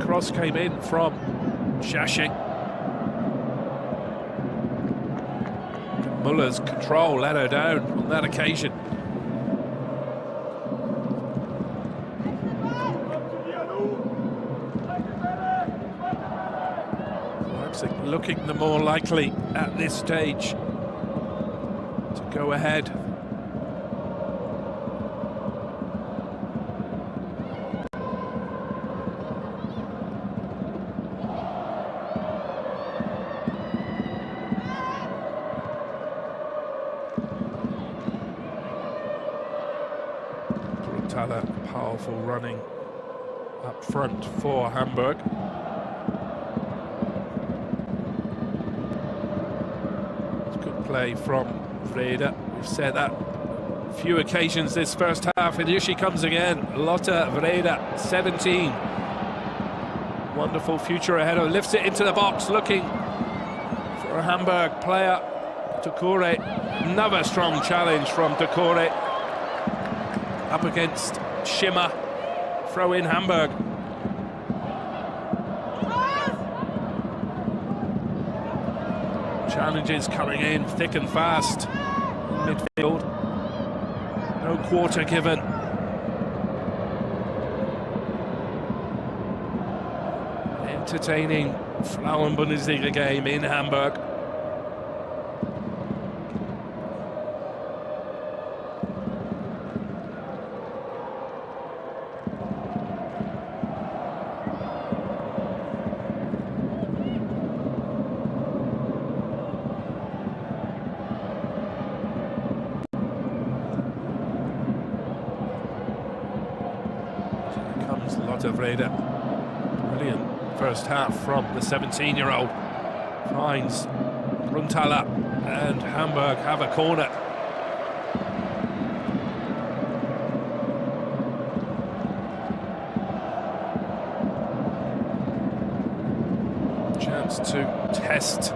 Cross came in from Shashik. Müller's control let her down on that occasion. Looking the more likely at this stage to go ahead. Brutaler, powerful running up front for Hamburg. Play from Vrede. We've said that a few occasions this first half, and here she comes again. Lotte Vrede, 17. Wonderful future ahead of her. Lifts it into the box, looking for a Hamburg player. Decore, another strong challenge from Decore. Up against Schimmer, throw in Hamburg. Challenges coming in thick and fast in midfield. No quarter given. Entertaining Frauen-Bundesliga game in Hamburg. Reda. Brilliant first half from the 17-year-old. Finds Runthaler, and Hamburg have a corner. Chance to test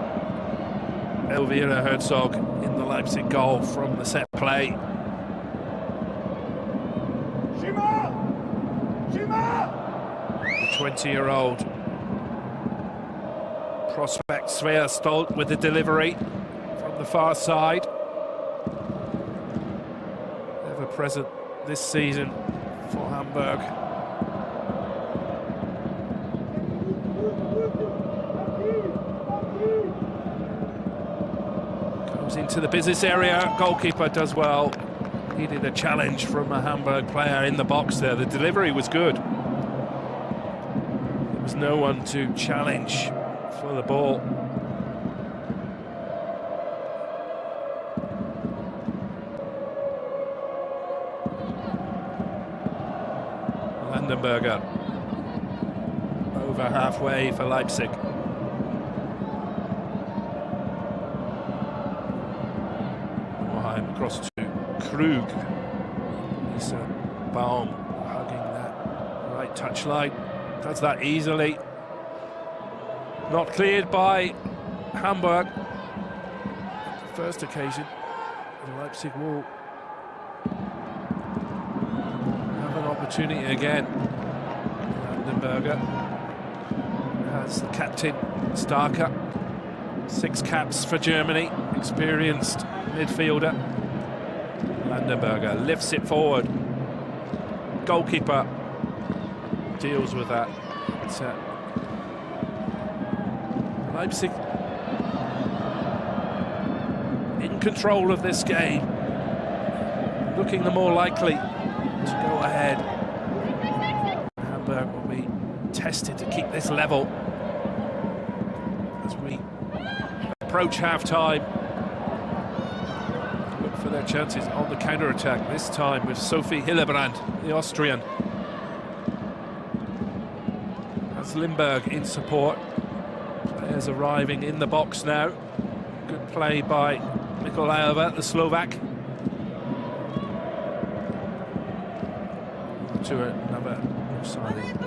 Elvira Herzog in the Leipzig goal from the set play. The 20-year-old prospect Svea Stolt with the delivery from the far side. Ever present this season for Hamburg. Goes into the business area, goalkeeper does well. Needed a challenge from a Hamburg player in the box there. The delivery was good. There was no one to challenge for the ball. Landenberger over halfway for Leipzig. Across to Krug. Lisa Baum hugging that right touchline. Does that easily. Not cleared by Hamburg. The first occasion, the Leipzig will have an opportunity again. Landenberger has the captain, Starker. 6 caps for Germany, experienced midfielder. Landenberger lifts it forward. Goalkeeper deals with that. Leipzig in control of this game, looking the more likely to go ahead. Hamburg will be tested to keep this level as we approach half-time. Look for their chances on the counter-attack, this time with Sophie Hillebrand, the Austrian. Has Limburg in support. Players arriving in the box now. Good play by Mikolajeva, the Slovak. To another signing.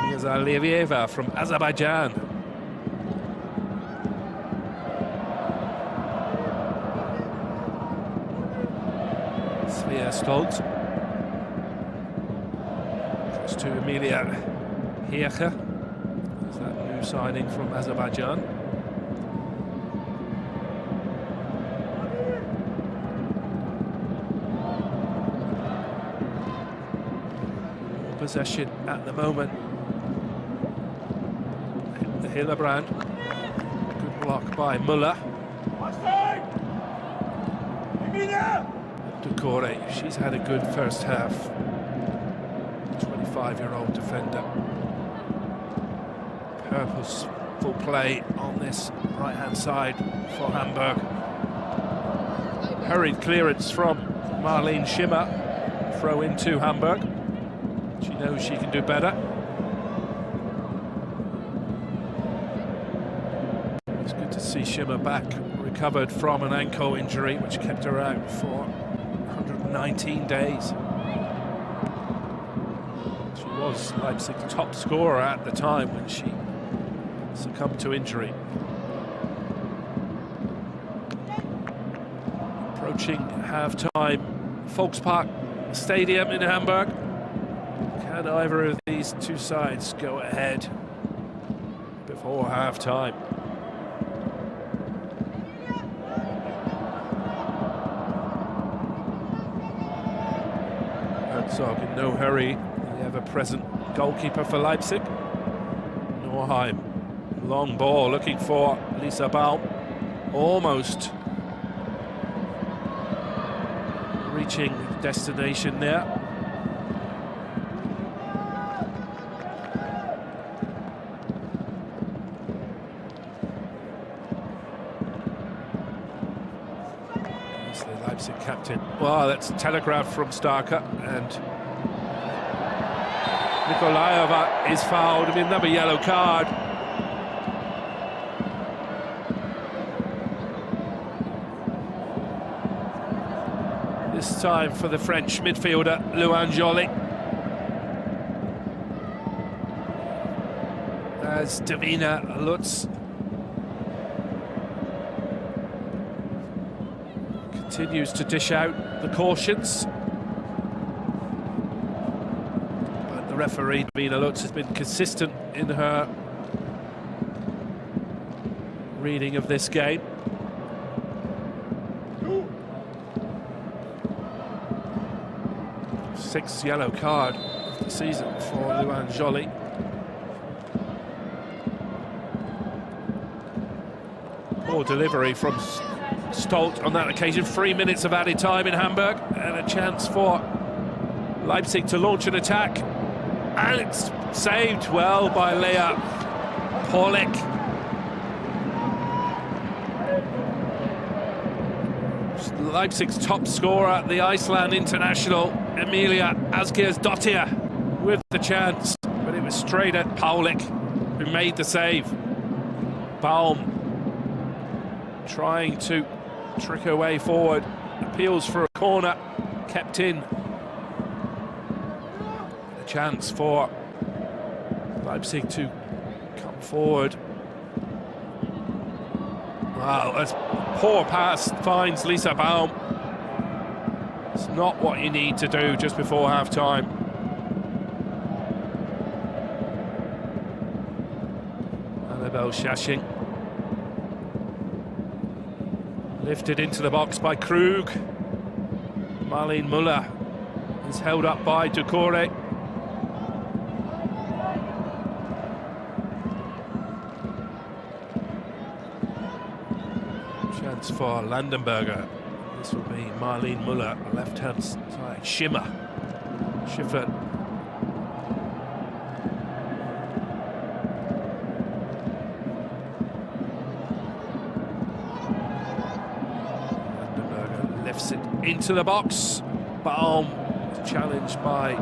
Here's Alieva from Azerbaijan. Svea Stolt. Goes to Emilia Hirche. There's that new signing from Azerbaijan. Possession at the moment. Hillebrand. Good block by Müller. Decore, she's had a good first half. 25-year-old defender. Purposeful play on this right-hand side for Hamburg. Hurried clearance from Marlene Schimmer. Throw into Hamburg. She knows she can do better. It's good to see Schimmer back, recovered from an ankle injury which kept her out for 119 days. She was Leipzig's top scorer at the time when she succumbed to injury. approaching half-time. Volkspark Stadium in Hamburg. Can either of these two sides go ahead before half-time? Herzog in no hurry, the ever-present goalkeeper for Leipzig. Norheim, long ball looking for Lisa Baum, almost reaching destination there. That's the Leipzig captain. Wow, that's telegraphed from Starker, and Nikolaeva is fouled. I mean, another yellow card. This time for the French midfielder, Luan Joly. As Davina Lutz continues to dish out the cautions. But the referee, Davina Lutz, has been consistent in her reading of this game. Sixth yellow card of the season for Luan Joly. Poor delivery from Stolt on that occasion. 3 minutes of added time in Hamburg, and a chance for Leipzig to launch an attack. And it's saved well by Leah Paulik. Leipzig's top scorer, the Iceland international, Emilia Asgersdottir, with the chance, but it was straight at Paulik, who made the save. Baum trying to trick her way forward, appeals for a corner, kept in. A chance for Leipzig to come forward. Wow, that's poor pass, finds Lisa Baum. It's not what you need to do just before half-time. Annabelle Schaching. Lifted into the box by Krug. Marlene Muller is held up by Ducouré. Chance for Landenberger. This will be Marlene Muller, left-hand side. Schiffer. Landenberger lifts it into the box. Baum challenged by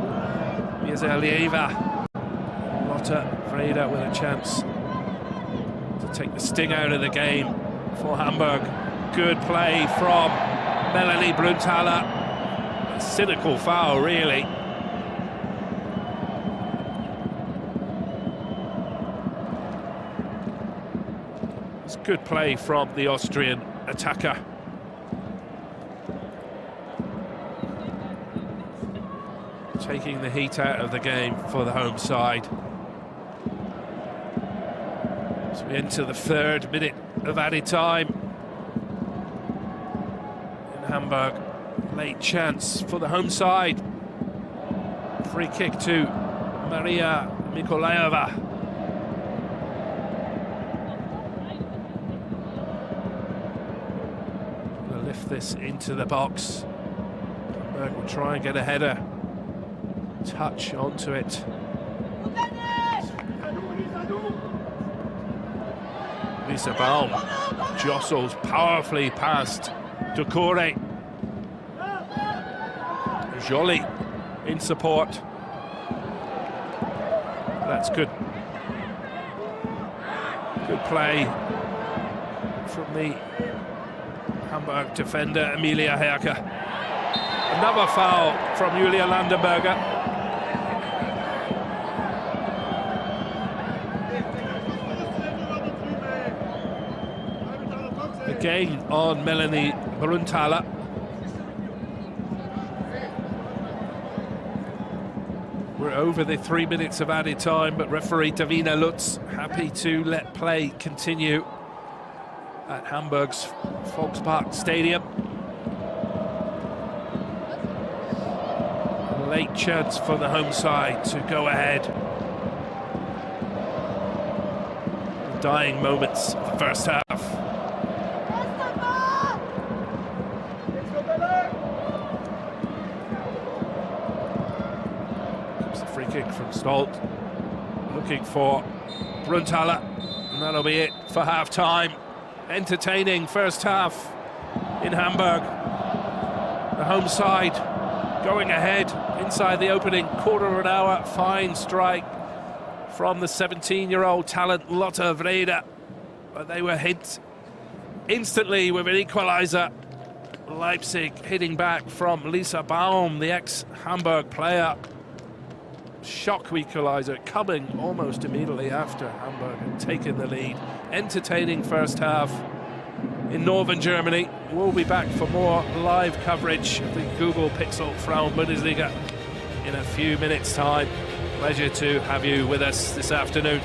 Miezelieva. Lotta Vreda with a chance to take the sting out of the game for Hamburg. Good play from Melanie Bruntaler. A cynical foul, really. It's good play from the Austrian attacker. Taking the heat out of the game for the home side. As we enter the 3rd minute of added time in Hamburg. Late chance for the home side. Free kick to Maria Nikolaeva. Gonna lift this into the box. Hamburg will try and get a header. Touch onto it. Lisa Baum jostles powerfully past Ducouré. Joly in support. That's good. Good play from the Hamburg defender, Emilia Herke. Another foul from Julia Landenberger. Again on Melanie Bruntaler. We're over the 3 minutes of added time, but referee Davina Lutz happy to let play continue at Hamburg's Volkspark Stadium. Late chance for the home side to go ahead. The dying moments of the first half. It's a free kick from Stolt. Looking for Brunthaler, and that'll be it for half-time. Entertaining first half in Hamburg. The home side going ahead inside the opening quarter of an hour. Fine strike from the 17-year-old talent Lotte Vrede, but they were hit instantly with an equaliser. Leipzig hitting back from Lisa Baum, the ex-Hamburg player. Shock equaliser coming almost immediately after Hamburg had taken the lead. Entertaining first half in northern Germany. We'll be back for more live coverage of the Google Pixel Frauen-Bundesliga in a few minutes' time. Pleasure to have you with us this afternoon.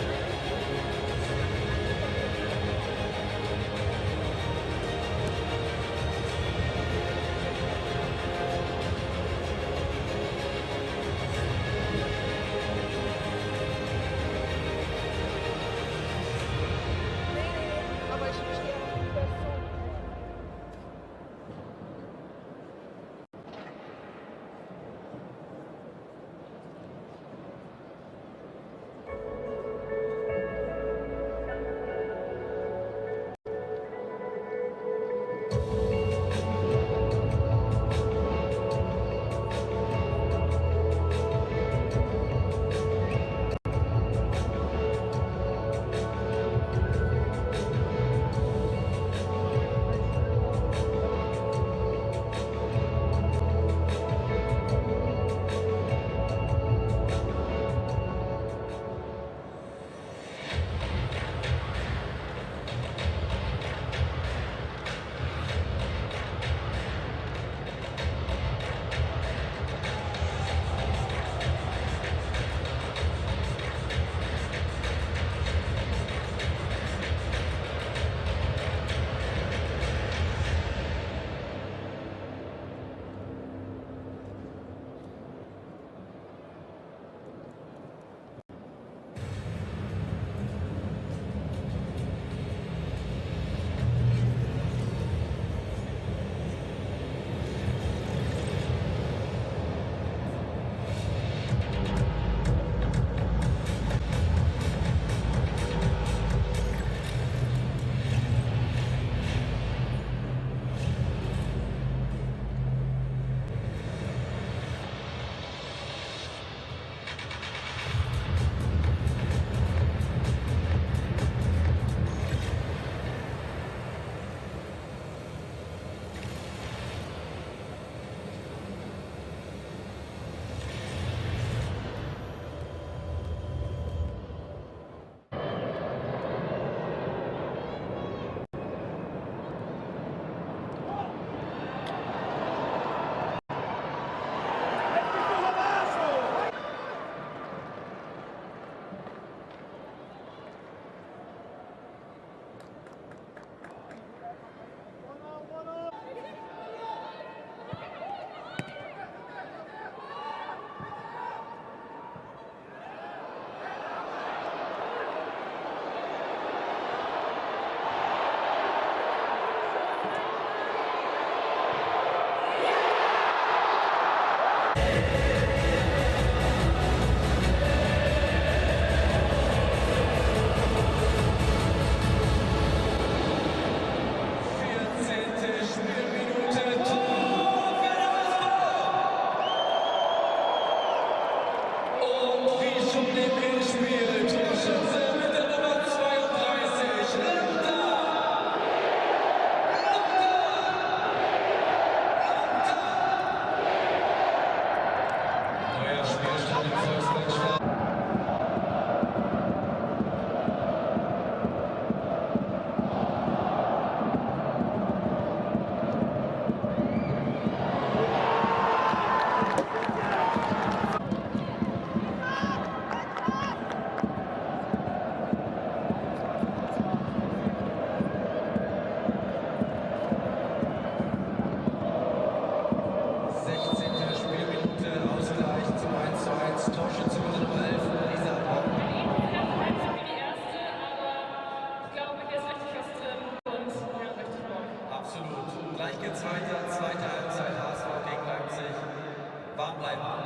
bleiben.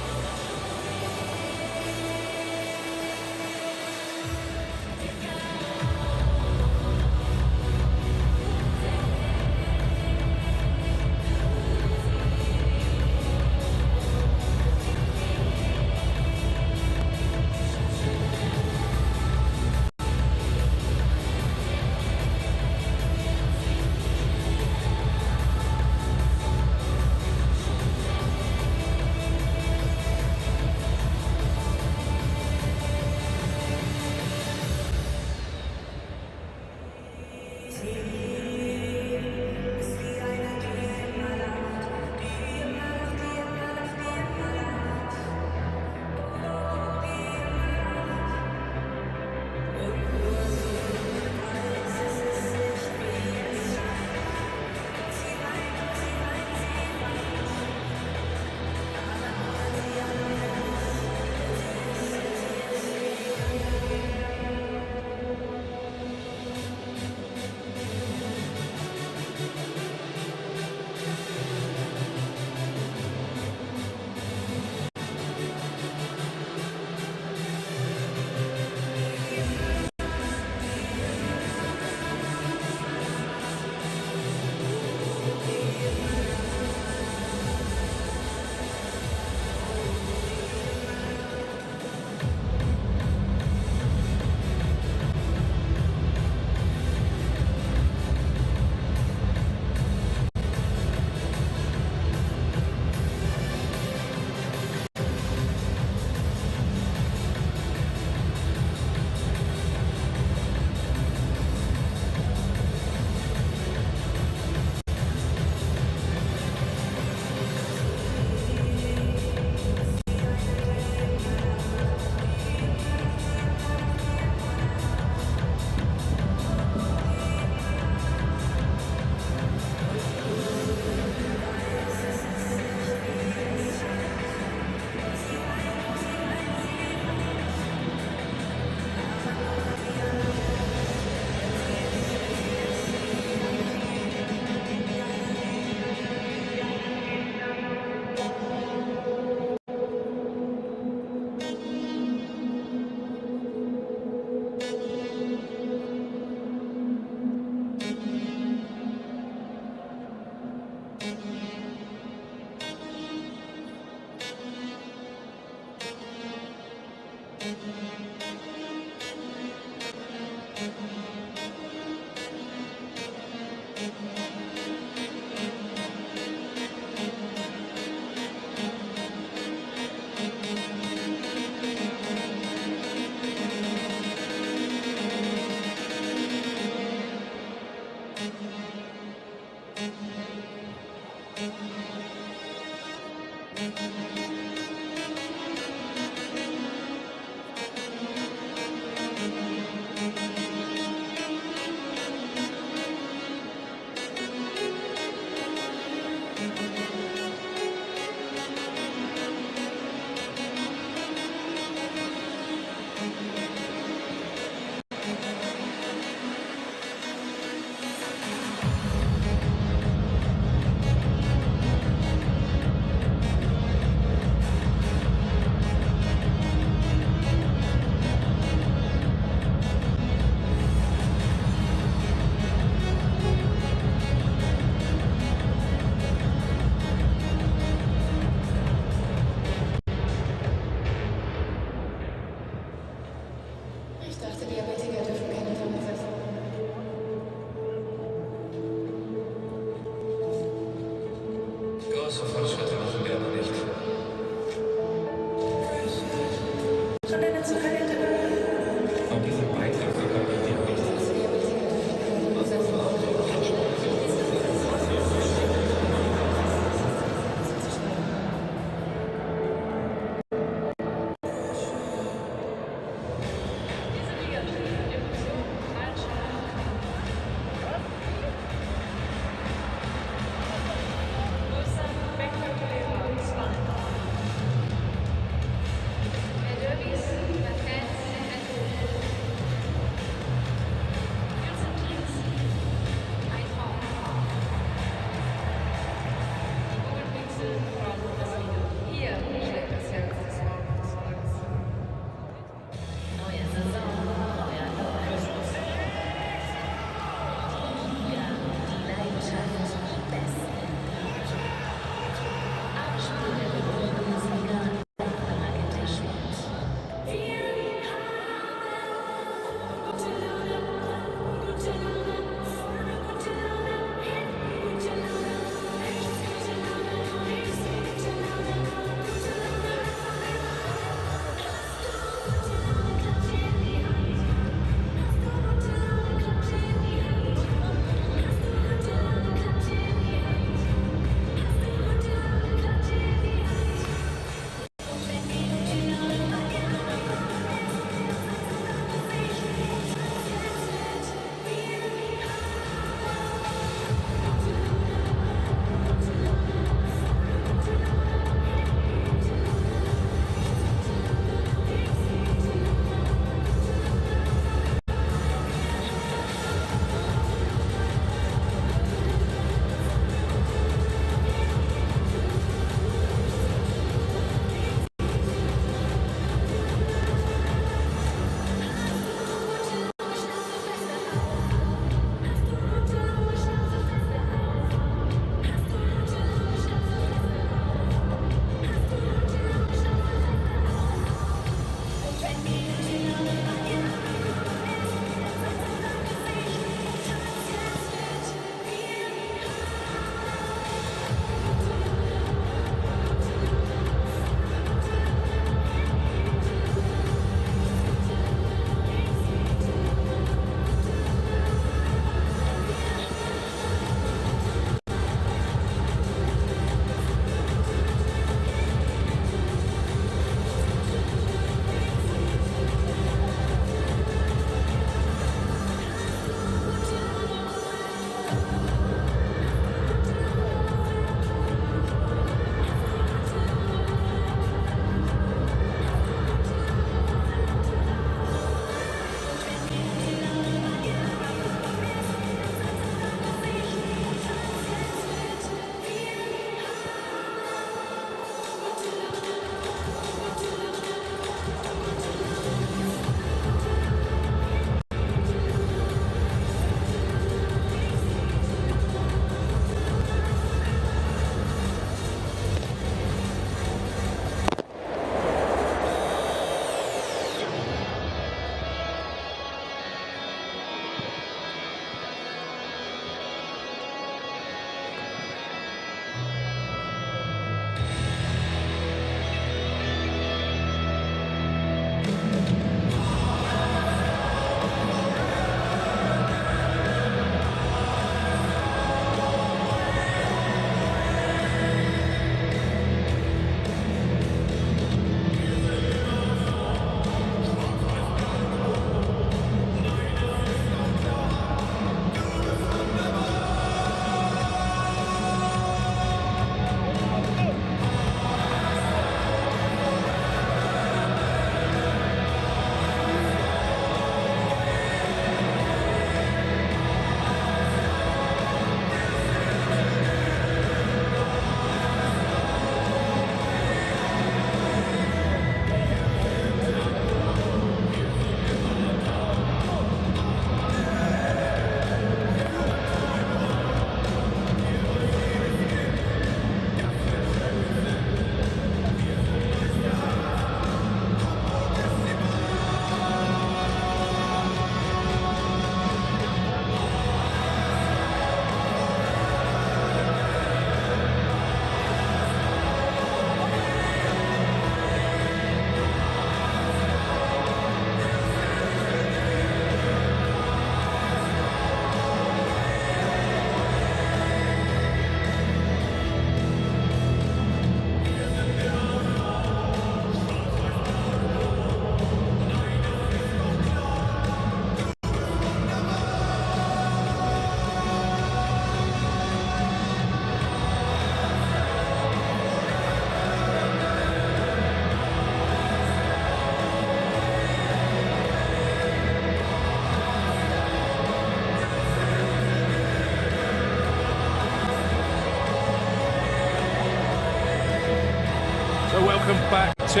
to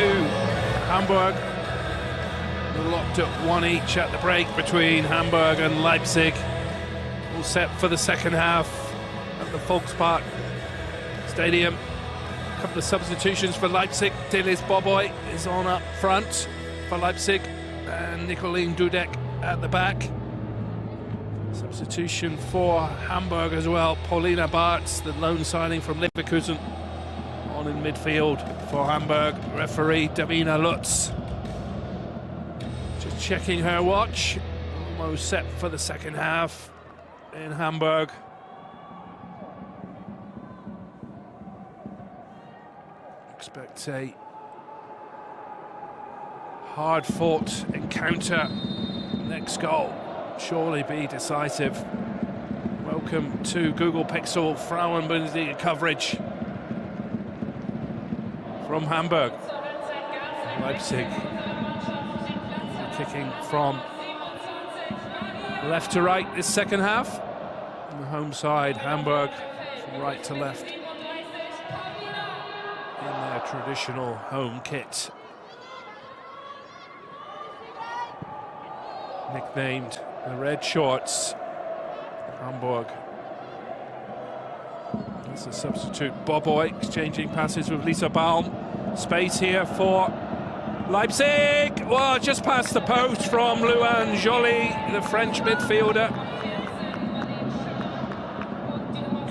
Hamburg. Locked at 1 each at the break between Hamburg and Leipzig. All set for the second half at the Volkspark Stadium. A couple of substitutions for Leipzig. Dilis Boboy is on up front for Leipzig, and Nicolene Dudek at the back. Substitution for Hamburg as well. Paulina Bartz, the loan signing from Leverkusen, on in midfield for Hamburg. Referee Davina Lutz. Just checking her watch. Almost set for the second half in Hamburg. Expect a hard-fought encounter. Next goal surely be decisive. Welcome to Google Pixel Frauen-Bundesliga coverage from Hamburg. Leipzig kicking from left to right this second half. On the home side, Hamburg from right to left in their traditional home kit. Nicknamed the Red Shorts, Hamburg. There's a substitute, Boboy, exchanging passes with Lisa Baum. Space here for Leipzig. Well, just past the post from Luan Joly, the French midfielder.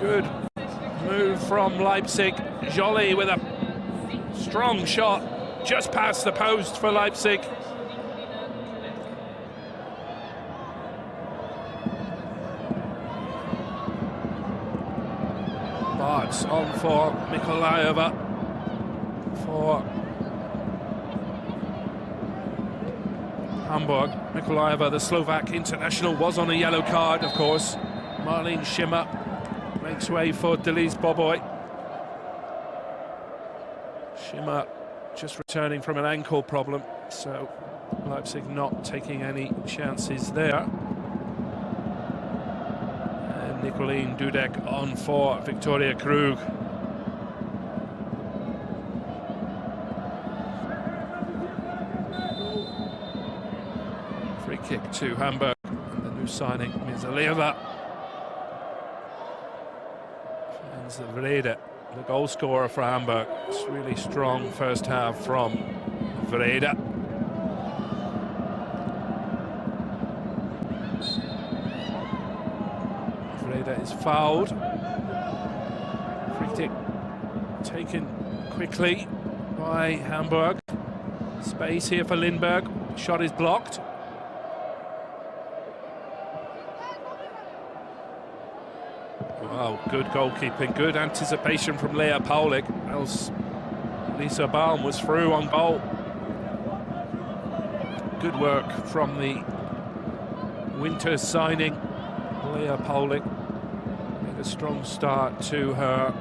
Good move from Leipzig. Joly with a strong shot just past the post for Leipzig. Bartz on for Mikolaeva for Hamburg. Mikolaeva, the Slovak international, was on a yellow card, of course. Marlene Schimmer makes way for Dilis Boboy. Schimmer just returning from an ankle problem, so Leipzig not taking any chances there. And Nicolene Dudek on for Victoria Krug. Free kick to Hamburg, and the new signing, Mizalieva. Finds the Vrede, the goal scorer for Hamburg. It's really strong first half from Vrede. Vrede is fouled. Free kick taken quickly by Hamburg. Space here for Lindberg. Shot is blocked. Wow, good goalkeeping, good anticipation from Lea Paulik, else Lisa Baum was through on goal. Good work from the winter signing. Lea Paulik made a strong start to her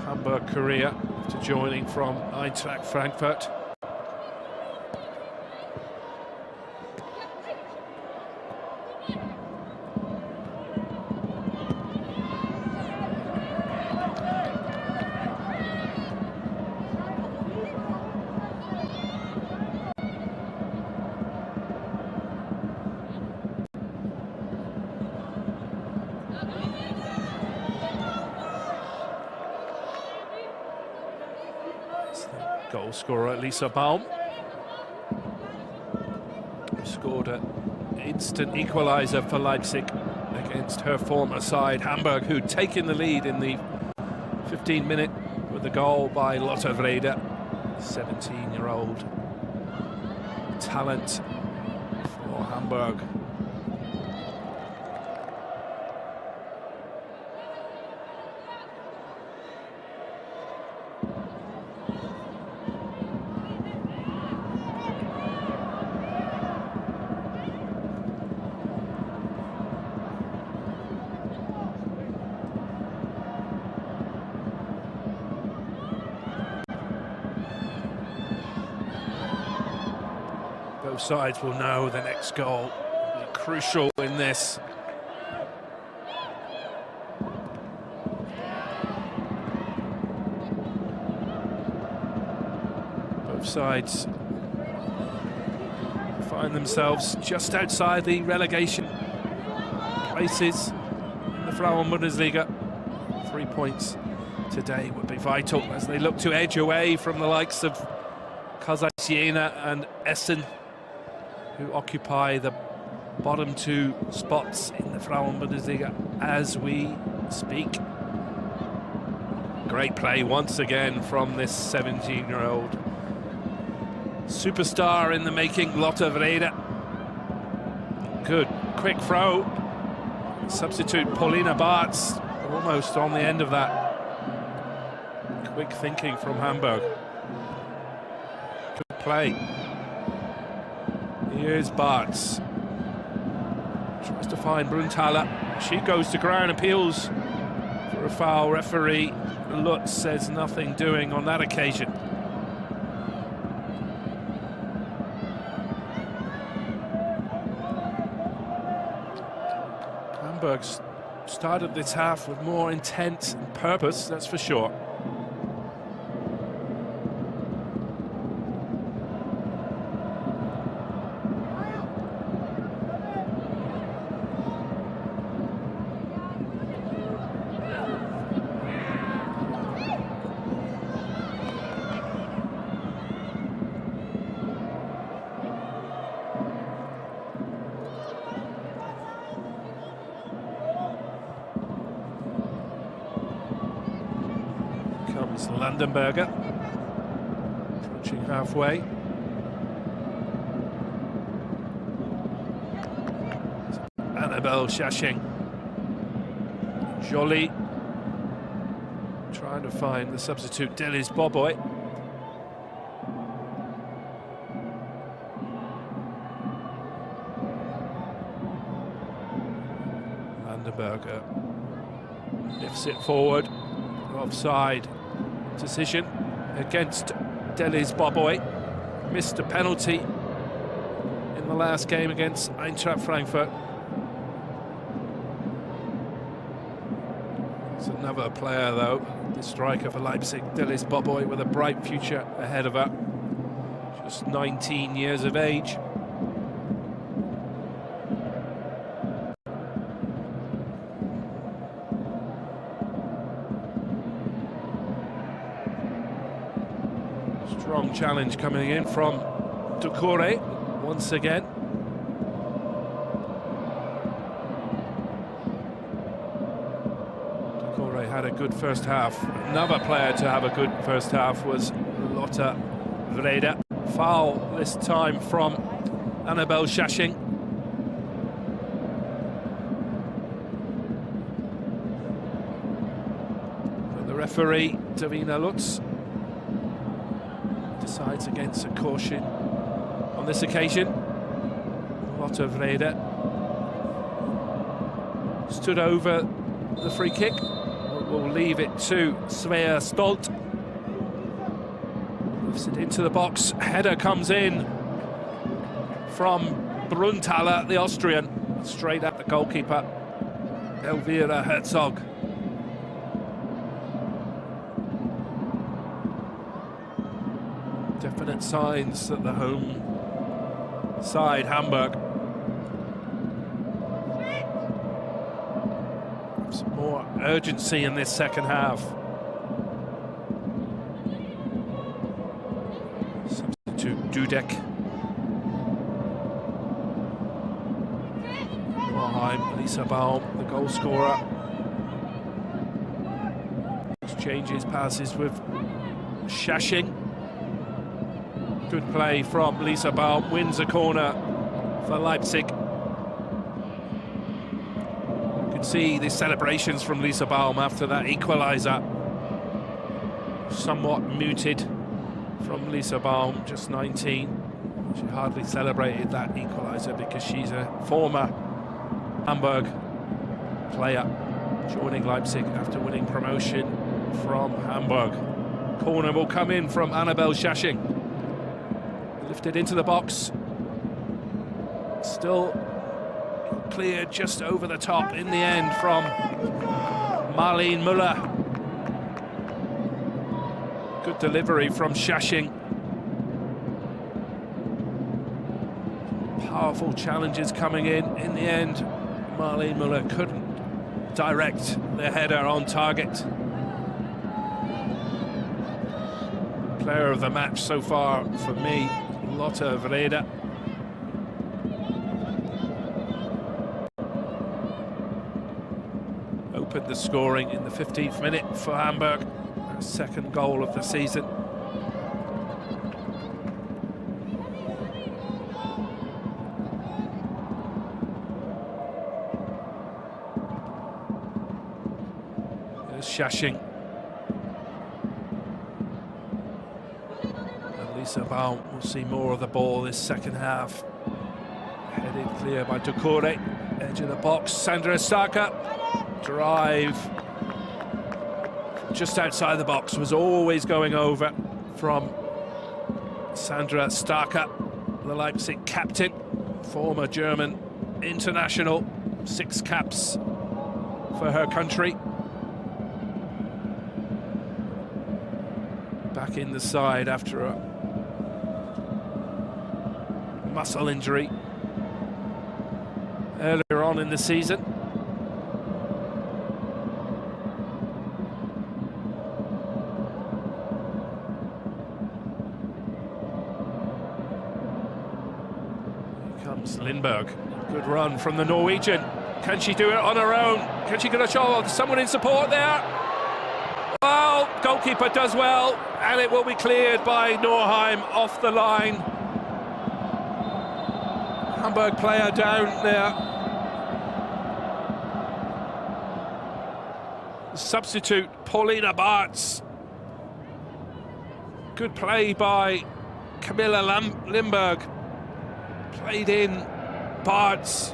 Hamburg career after joining from Eintracht Frankfurt. Goal scorer Lisa Baum scored an instant equaliser for Leipzig against her former side Hamburg, who'd taken the lead in the 15-minute with the goal by Lotte Vrede, 17-year-old talent for Hamburg. Both sides will know the next goal will be crucial in this. Both sides find themselves just outside the relegation places in the Frauen-Bundesliga. 3 points today would be vital as they look to edge away from the likes of Jena and Essen, who occupy the bottom 2 spots in the Frauen-Bundesliga as we speak. Great play once again from this 17-year-old superstar in the making, Lotte Vrede. Good, quick throw. Substitute Paulina Bartz, almost on the end of that. Quick thinking from Hamburg. Good play. Here's Bartz. Tries to find Brunthaler. She goes to ground, appeals for a foul. Referee Lutz says nothing doing on that occasion. Hamburg's started this half with more intent and purpose, that's for sure. Landenberger, approaching halfway. Annabelle Schaching. Jolie trying to find the substitute Delis Boboy. Landenberger lifts it forward, offside decision against Delis Boboy. Missed a penalty in the last game against Eintracht Frankfurt. It's another player though, the striker for Leipzig, Delis Boboy, with a bright future ahead of her. Just 19 years of age. Strong challenge coming in from Ducouré once again. Ducouré had a good first half. Another player to have a good first half was Lotte Vrede. Foul this time from Annabelle Schaching. But the referee, Davina Lutz, decides against a caution on this occasion. Lotte Vrede stood over the free kick. We'll leave it to Svea Stolt. Lifts it into the box. Header comes in from Brunthaler, the Austrian, straight at the goalkeeper, Elvira Herzog. Definite signs that the home side, Hamburg, some more urgency in this second half. Substitute Dudek. Behind Lisa Baum, the goal scorer. Changes passes with Schaching. Good play from Lisa Baum, wins a corner for Leipzig. You can see the celebrations from Lisa Baum after that equaliser. Somewhat muted from Lisa Baum, just 19. She hardly celebrated that equaliser because she's a former Hamburg player, joining Leipzig after winning promotion from Hamburg. Corner will come in from Annabelle Schaching. Lifted into the box. Still cleared just over the top in the end from Marlene Müller. Good delivery from Schaching. powerful challenges coming in. In the end, Marlene Müller couldn't direct the header on target. Player of the match so far for me, Lotte Vrede. Opened the scoring in the 15th minute for Hamburg, her second goal of the season. There's Shashing. Lisa Baum will see more of the ball this second half. Headed clear by Ducouré. Edge of the box, Sandra Starker. Drive just outside the box, was always going over from Sandra Starker, the Leipzig captain, former German international, 6 caps for her country. Back in the side after a muscle injury earlier on in the season. Here comes Lindberg. Good run from the Norwegian. Can she do it on her own? Can she get a shot? Someone in support there. Well, goalkeeper does well, and it will be cleared by Norheim off the line. Hamburg player down there. Substitute Paulina Bartz. Good play by Camilla Lindberg. Played in Bartz.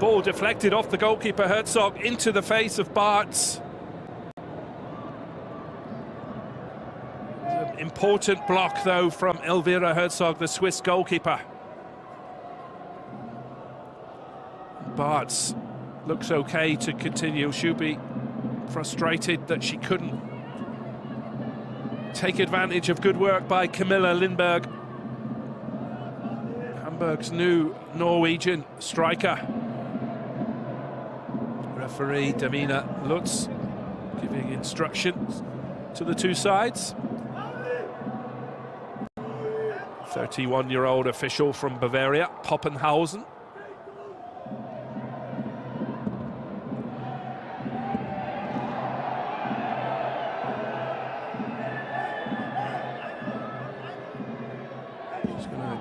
Ball deflected off the goalkeeper Herzog into the face of Bartz. An important block though from Elvira Herzog, the Swiss goalkeeper. Bartz looks okay to continue. She'll be frustrated that she couldn't take advantage of good work by Camilla Lindberg, Hamburg's new Norwegian striker. Referee Davina Lutz giving instructions to the two sides. 31-year-old official from Bavaria, Poppenhausen.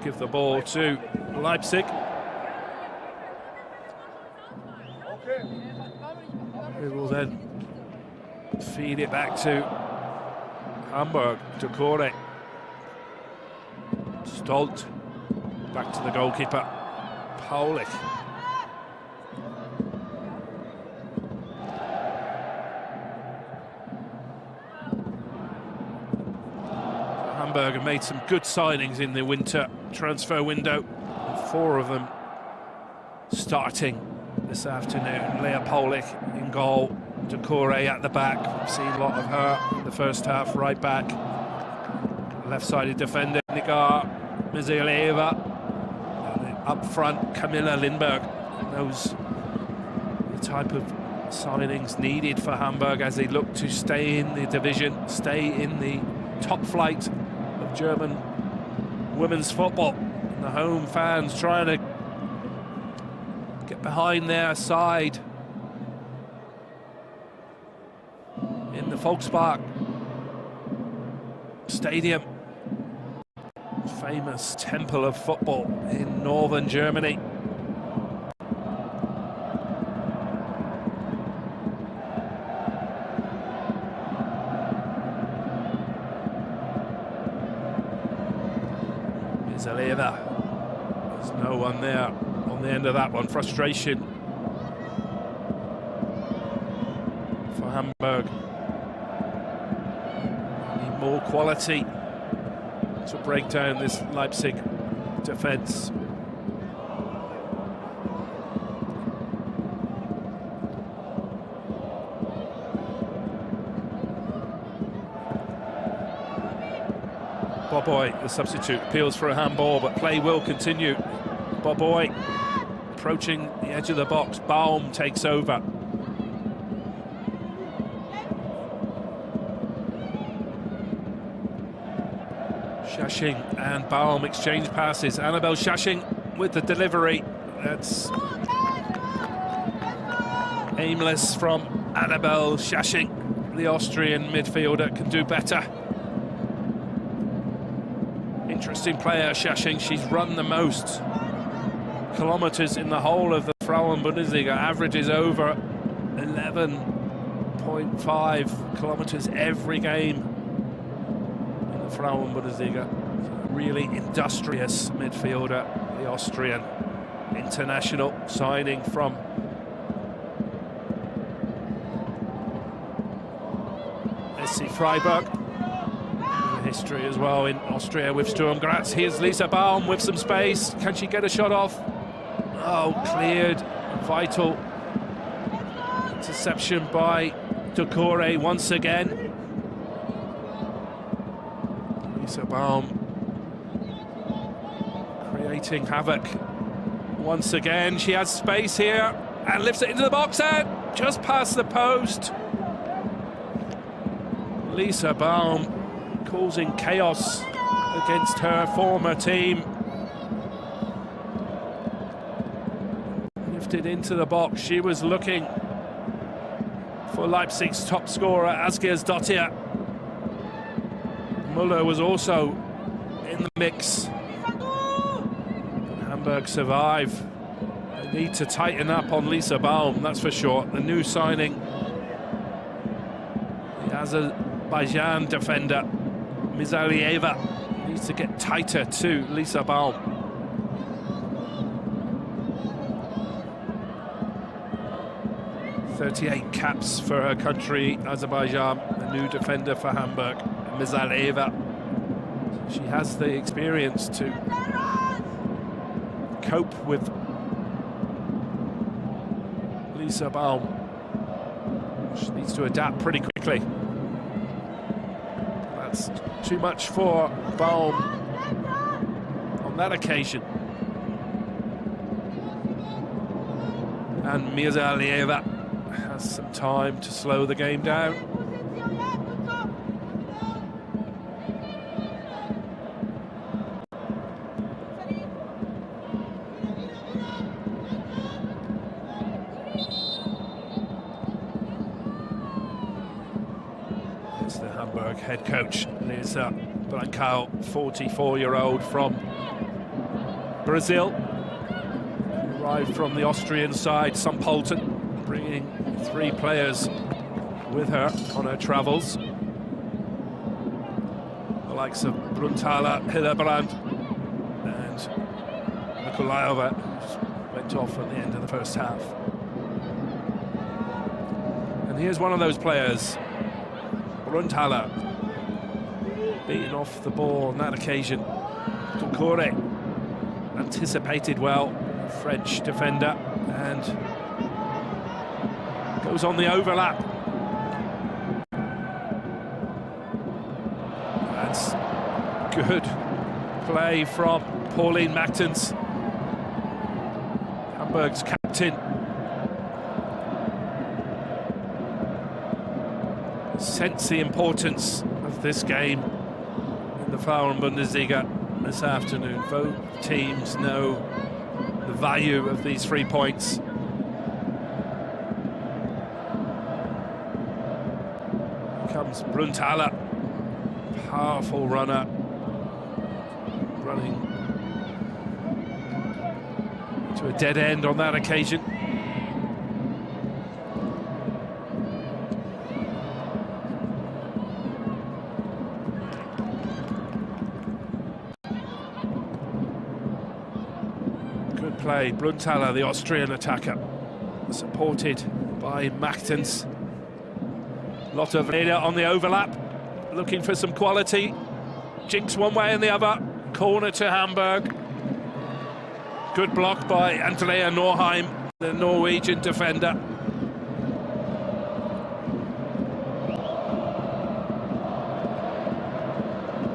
Give the ball to Leipzig. Who will then feed it back to Hamburg, to Kore. Stolt, back to the goalkeeper, Paulich. Hamburg have made some good signings in the winter transfer window, 4 of them starting this afternoon. Lea Paulich in goal, Ducouré at the back. We've seen a lot of her in the first half, right back. Left-sided defender, Nigar Mizileva. Up front, Camilla Lindberg. Those the type of signings needed for Hamburg as they look to stay in the division, stay in the top flight of German women's football. And the home fans trying to get behind their side in the Volkspark Stadium, famous temple of football in northern Germany. Zaleva. There's no one there on the end of that one. Frustration for Hamburg. Need more quality to break down this Leipzig defence. Boboy, the substitute, appeals for a handball, but play will continue Boboy approaching the edge of the box. Baum takes over. Shashing and Baum exchange passes. Annabelle Shashing with the delivery. That's aimless from Annabelle Shashing. The Austrian midfielder can do better. Interesting player, Shashing. She's run the most kilometers in the whole of the Frauen-Bundesliga. Averages over 11.5 kilometers every game in the Frauen-Bundesliga. Really industrious midfielder, the Austrian international, signing from SC Freiburg. History as well in Austria with Sturm Graz. Here's Lisa Baum with some space. Can she get a shot off? Oh, cleared. Vital interception by Ducore once again. Lisa Baum creating havoc once again. She has space here and lifts it into the box and just past the post. Lisa Baum causing chaos against her former team. Lifted into the box. She was looking for Leipzig's top scorer, Asgersdottir. Müller was also in the mix. Hamburg survive. They need to tighten up on Lisa Baum, that's for sure. The new signing, the Azerbaijan defender, Mizalieva, needs to get tighter to Lisa Baum. .38 caps for her country, Azerbaijan, the new defender for Hamburg, Mizalieva. She has the experience to cope with Lisa Baum. She needs to adapt pretty quickly. That's too much for Baum on that occasion. And Mizalieva has some time to slow the game down. It's the Hamburg head coach, Lisa Blancal, 44-year-old from Brazil. Arrived from the Austrian side, St. Polten, bringing 3 players with her on her travels. The likes of Brunthaler, Hillerbrand and Nikolaeva went off at the end of the first half. And here's one of those players, Brunthaler, beaten off the ball on that occasion. Ducore anticipated well, French defender, and goes on the overlap. That's good play from Pauline Mactens, Hamburg's captain. Sense the importance of this game in the Frauen-Bundesliga this afternoon. Both teams know the value of these 3 points. Comes Brunthaler, powerful runner, running to a dead end on that occasion. Good play, Brunthaler, the Austrian attacker, supported by Mactens. Lot of leader on the overlap, looking for some quality. Jinx one way and the other. Corner to Hamburg. Good block by Andrea Norheim, the Norwegian defender.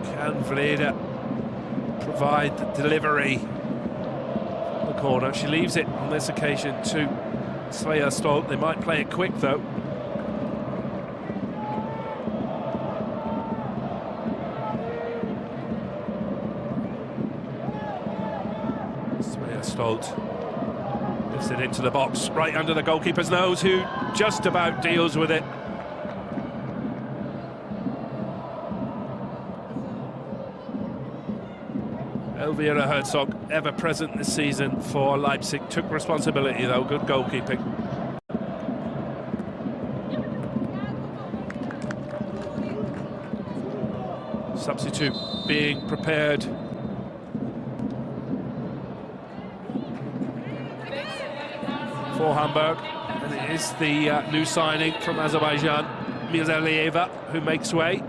Can Vleda provide the delivery? corner. She leaves it on this occasion to Svea Stolt. They might play it quick though. Svea Stolt lifts it into the box, right under the goalkeeper's nose, who just about deals with it. Elvira Herzog, ever present this season for Leipzig, took responsibility though, good goalkeeping. Substitute being prepared. For Hamburg, and it is the new signing from Azerbaijan, Mirza Alieva, who makes way.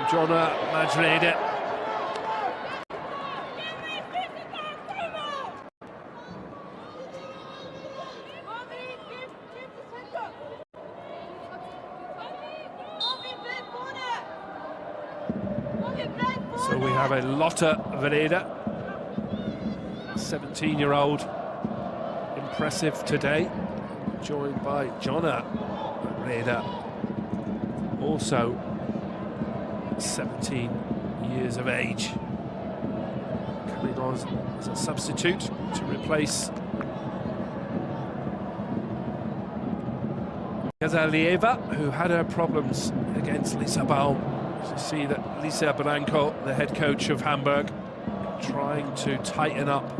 Jonna Majrede. So we have a Lotte Vereda, 17-year-old, impressive today, joined by Jonna Vereda, also 17 years of age, coming on as a substitute to replace Gazalieva, who had her problems against Lisa Baum. You see that Lisa Branco, the head coach of Hamburg, trying to tighten up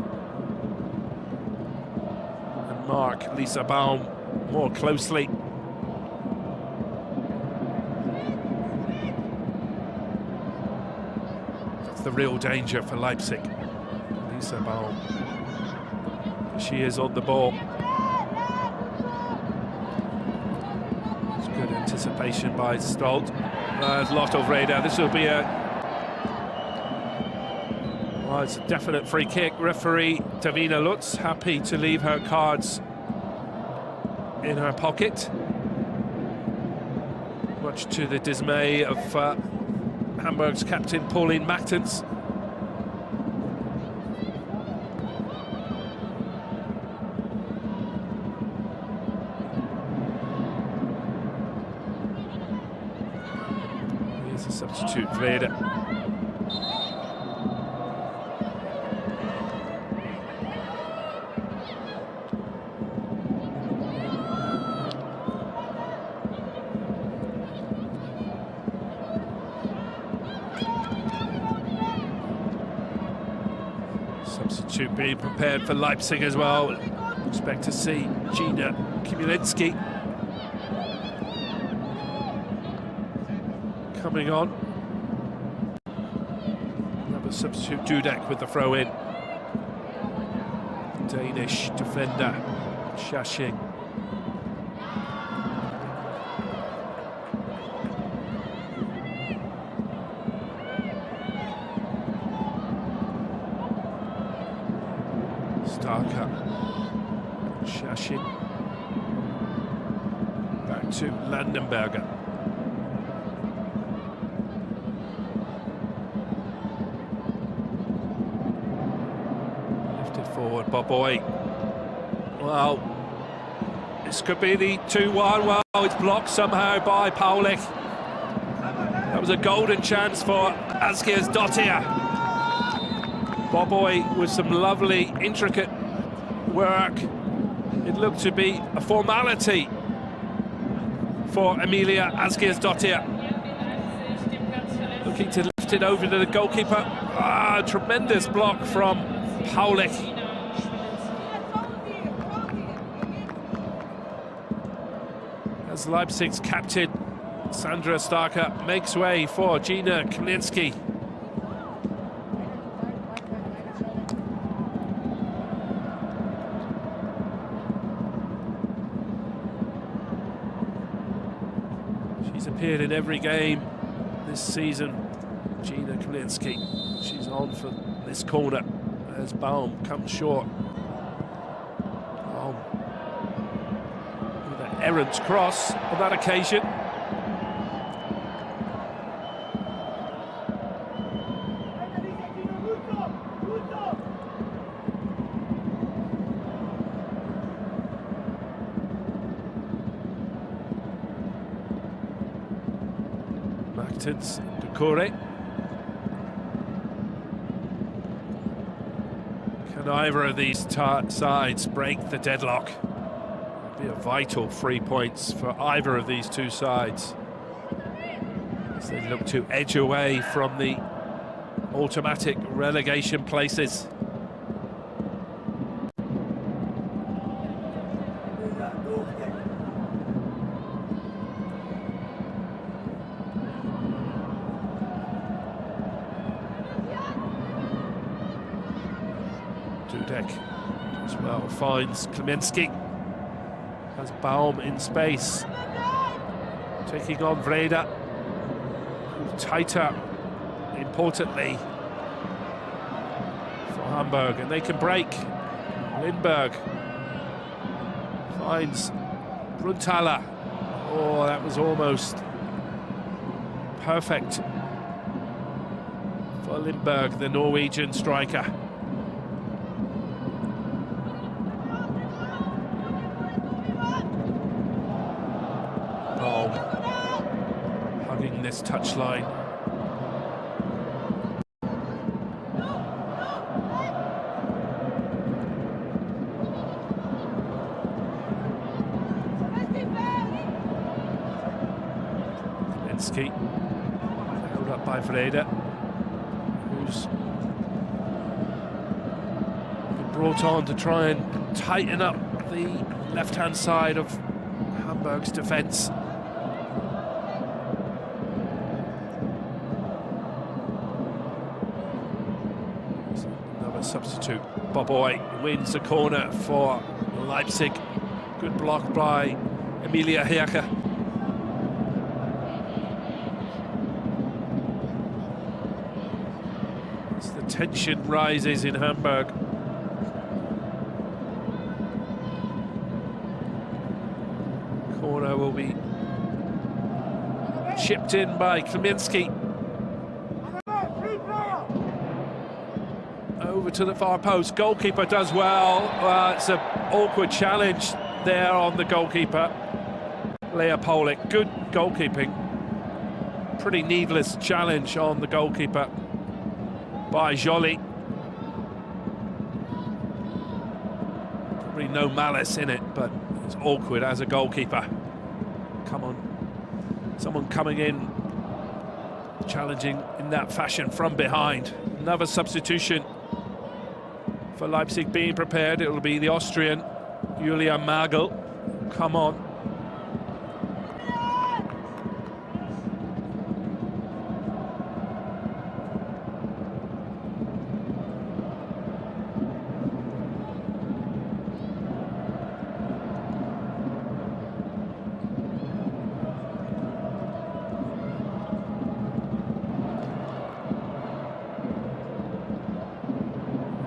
and mark Lisa Baum more closely. The real danger for Leipzig. Lisa Baum. She is on the ball. It's good anticipation by Stolt. Lotte Vereda. This will be well, it's a definite free kick. Referee Davina Lutz happy to leave her cards in her pocket, much to the dismay of Hamburg's captain Pauline Machtens. Here's a substitute, Veda. Substitute being prepared for Leipzig as well. Expect to see Gina Kimilinski coming on. Another substitute, Dudek with the throw in. Danish defender Shashing. Starker, Shashin, back to Landenberger. Lifted forward, Boboy. Well, this could be the 2-1. Well, it's blocked somehow by Paulik. That was a golden chance for Askiers Dottir. Boboy with some lovely, intricate work. It looked to be a formality for Emilia Askiers Dottir. Looking to lift it over to the goalkeeper. Ah, tremendous block from Paulik. As Leipzig's captain, Sandra Starker, makes way for Gina Kamilinski. She's appeared in every game this season, Gina Kamilinski. She's on for this corner as Baum comes short. Baum with an errant cross on that occasion. Mertens, Ducouré. Can either of these sides break the deadlock? It'd be a vital 3 points for either of these two sides as they look to edge away from the automatic relegation places. Dudek as well finds Kamiński, has Baum in space, taking on Vreda, tighter importantly for Hamburg, and they can break. Lindberg finds Bruntaler. Oh, that was almost perfect for Lindberg, the Norwegian striker. Oh, hugging this touchline. Held up by Vreda, who's been brought on to try and tighten up the left-hand side of Hamburg's defence. Another substitute. Boboy wins the corner for Leipzig. Good block by Emilia Herke. Tension rises in Hamburg. Corner will be chipped in by Kamiński. Over to the far post. Goalkeeper does well. It's an awkward challenge there on the goalkeeper, Lea Polik. Good goalkeeping. Pretty needless challenge on the goalkeeper by Joly. Probably no malice in it, but it's awkward as a goalkeeper. Come on, someone coming in, challenging in that fashion from behind. Another substitution for Leipzig being prepared. It will be the Austrian, Julian Magel. Come on.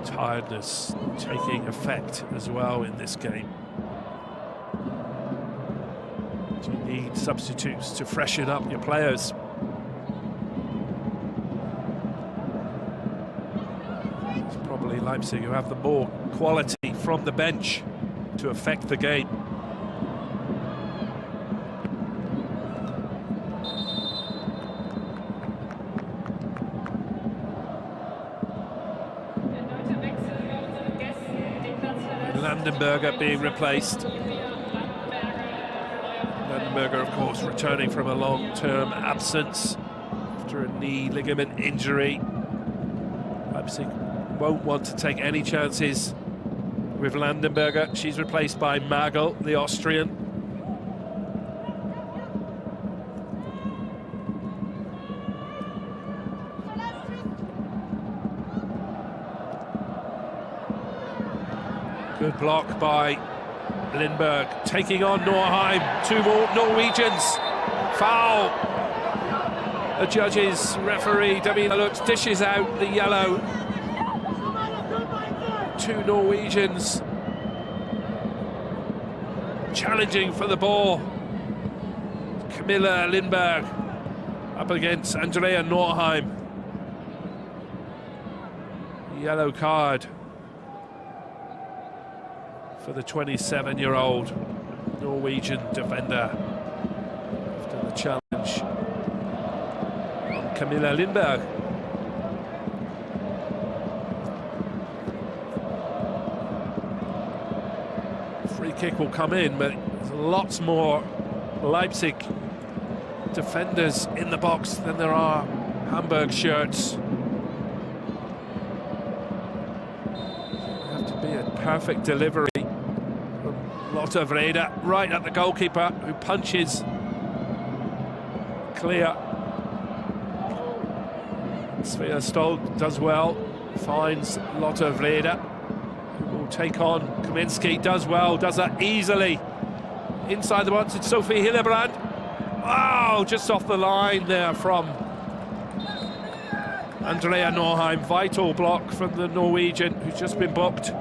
Tiredness taking effect as well in this game. You need substitutes to freshen up your players. It's probably Leipzig who have the more quality from the bench to affect the game. Landenberger being replaced. Landenberger, of course, returning from a long-term absence after a knee ligament injury. Leipzig won't want to take any chances with Landenberger. She's replaced by Magel, the Austrian. Good block by Lindberg, taking on Norheim. Two more Norwegians. Foul. The judges, referee Davina Lutz dishes out the yellow. Two Norwegians challenging for the ball. Camilla Lindberg up against Andrea Norheim. Yellow card for the 27-year-old Norwegian defender after the challenge Camilla Lindberg. Free kick will come in, but there's lots more Leipzig defenders in the box than there are Hamburg shirts. Have to be a perfect delivery from Lotte Vrede, right at the goalkeeper, who punches clear. Svea Stolt does well, finds Lotte Vrede, who will take on Kaminski, does well, does that easily. Inside the box, it's Sophie Hillebrand. Oh, just off the line there from Andrea Norheim. Vital block from the Norwegian, who's just been booked.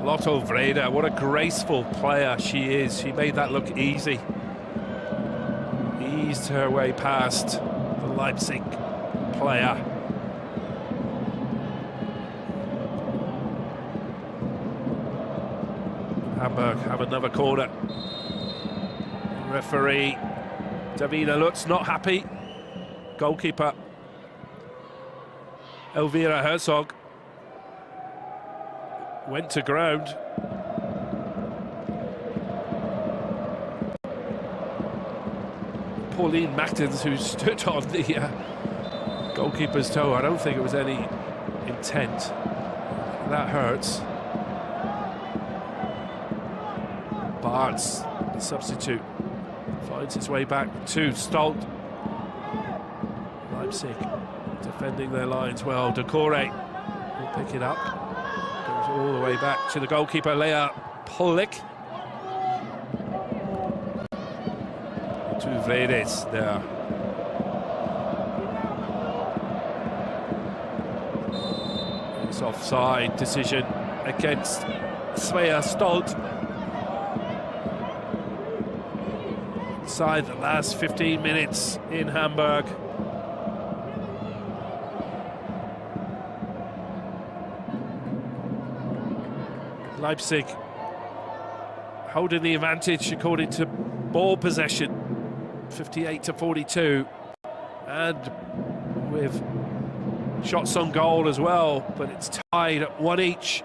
Lotte Vrede, what a graceful player she is. She made that look easy. Eased her way past the Leipzig player. Hamburg have another corner. Referee Davina Lutz not happy. Goalkeeper Elvira Herzog went to ground. Pauline Machtens, who stood on the goalkeeper's toe. I don't think it was any intent. That hurts. Barnes, the substitute, finds his way back to Stolt. Leipzig defending their lines well. Decore will pick it up. Goes all the way back to the goalkeeper, Lea Polik. Two Vredes there. It's offside decision against Svea Stolt. Inside the last 15 minutes in Hamburg. Leipzig holding the advantage according to ball possession, 58-42, and with shots on goal as well, but it's tied at 1 each.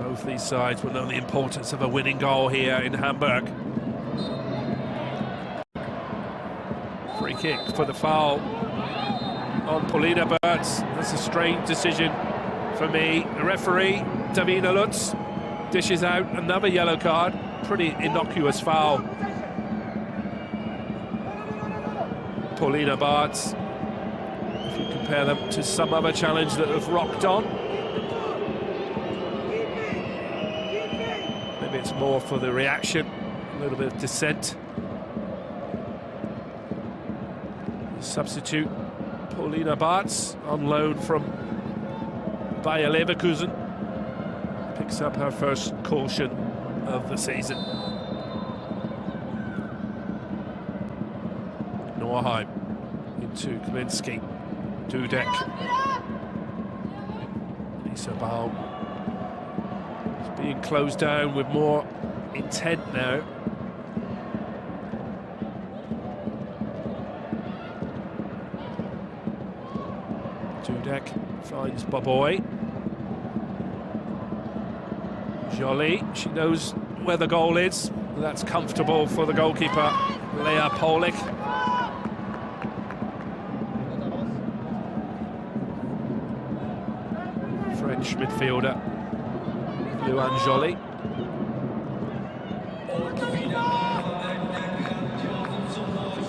Both these sides will know the importance of a winning goal here in Hamburg. Free kick for the foul on Paulina Bertz. That's a strange decision for me. The referee, Davina Lutz, dishes out another yellow card. Pretty innocuous foul. Paulina Bertz, if you compare them to some other challenge that have rocked on, maybe it's more for the reaction, a little bit of dissent. Substitute Paulina Bertz, on loan from Bayer Leverkusen, picks up her first caution of the season. Norheim into Kaminski, Dudek, Lisa Baum is being closed down with more intent now. Dudek finds Boboy. Jolie, she knows where the goal is. That's comfortable for the goalkeeper, Lea Polik. French midfielder, Luan Jolie.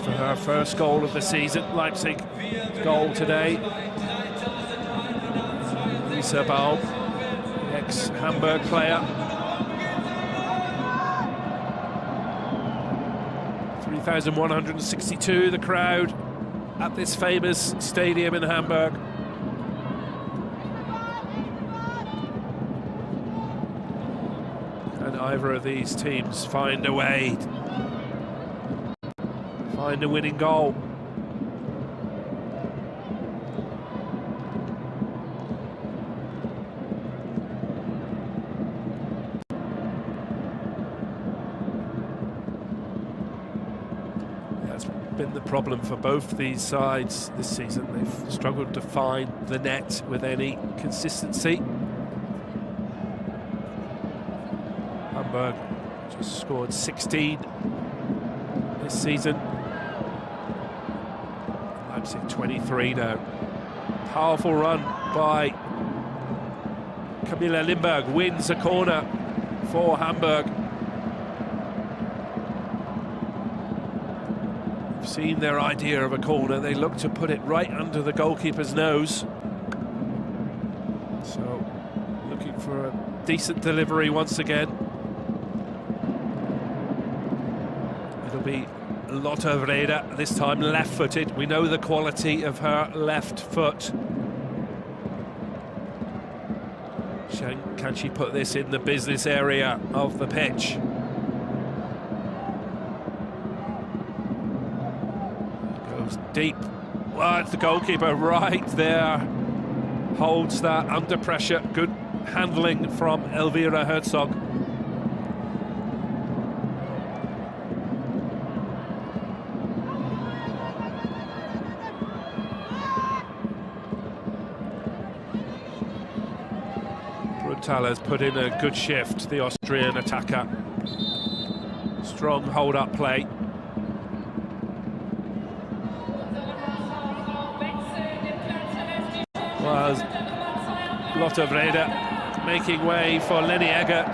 For her first goal of the season, Leipzig goal today. Lisa Baum, ex-Hamburg player. 3,162, the crowd at this famous stadium in Hamburg. Can either of these teams find a way, find a winning goal? been the problem for both these sides this season. They've struggled to find the net with any consistency. Hamburg just scored 16 this season. Leipzig 23 now. Powerful run by Camilla Lindberg, wins a corner for Hamburg. We've seen their idea of a corner. They look to put it right under the goalkeeper's nose. So, looking for a decent delivery once again. It'll be Lotte Vrede, this time left-footed. We know the quality of her left foot. Can she put this in the business area of the pitch? Goes deep. Well, it's the goalkeeper right there. Holds that under pressure. Good handling from Elvira Herzog. Bruntal has put in a good shift, the Austrian attacker. Strong hold-up play. Was Lotte Vrede making way for Lenny Egger.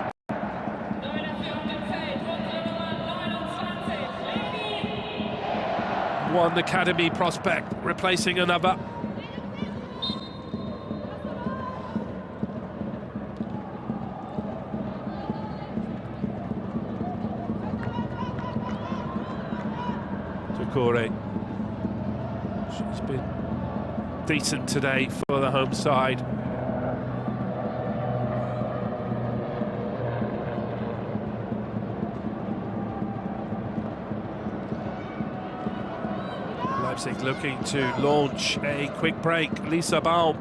One academy prospect replacing another. She's been decent today for the home side. Leipzig looking to launch a quick break. Lisa Baum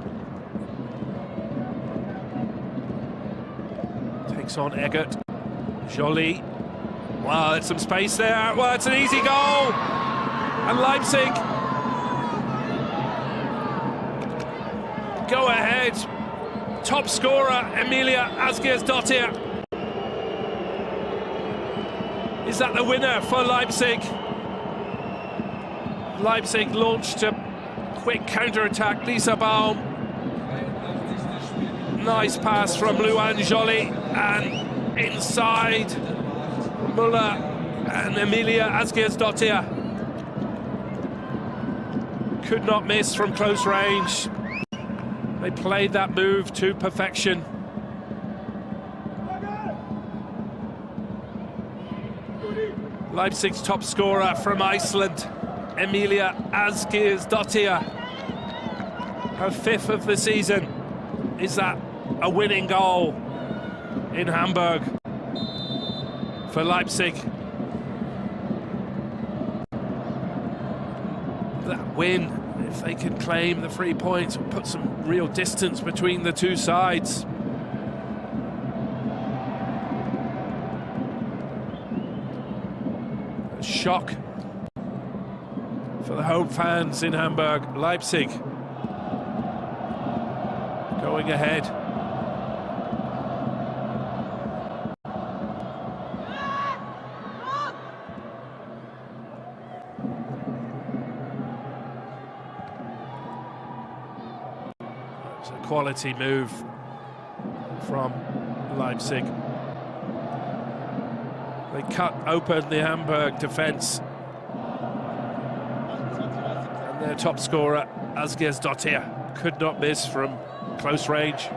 takes on Eggert. Jolie. Wow, there's some space there. Well, it's an easy goal. And Leipzig go ahead. Top scorer, Emilia Asgersdottir. Is that the winner for Leipzig? Leipzig launched a quick counter-attack. Lisa Baum. Nice pass from Luan Jolie. And inside, Müller and Emilia Asgersdottir. Could not miss from close range. They played that move to perfection. Leipzig's top scorer from Iceland, Emilia Asgersdottir. Her 5th of the season. Is that a winning goal in Hamburg for Leipzig? That win, if they can claim the 3 points, will put some real distance between the two sides. A shock for the home fans in Hamburg. Leipzig going ahead. It's a quality move from Leipzig. They cut open the Hamburg defence. And their top scorer, Asgersdottir, could not miss from close range.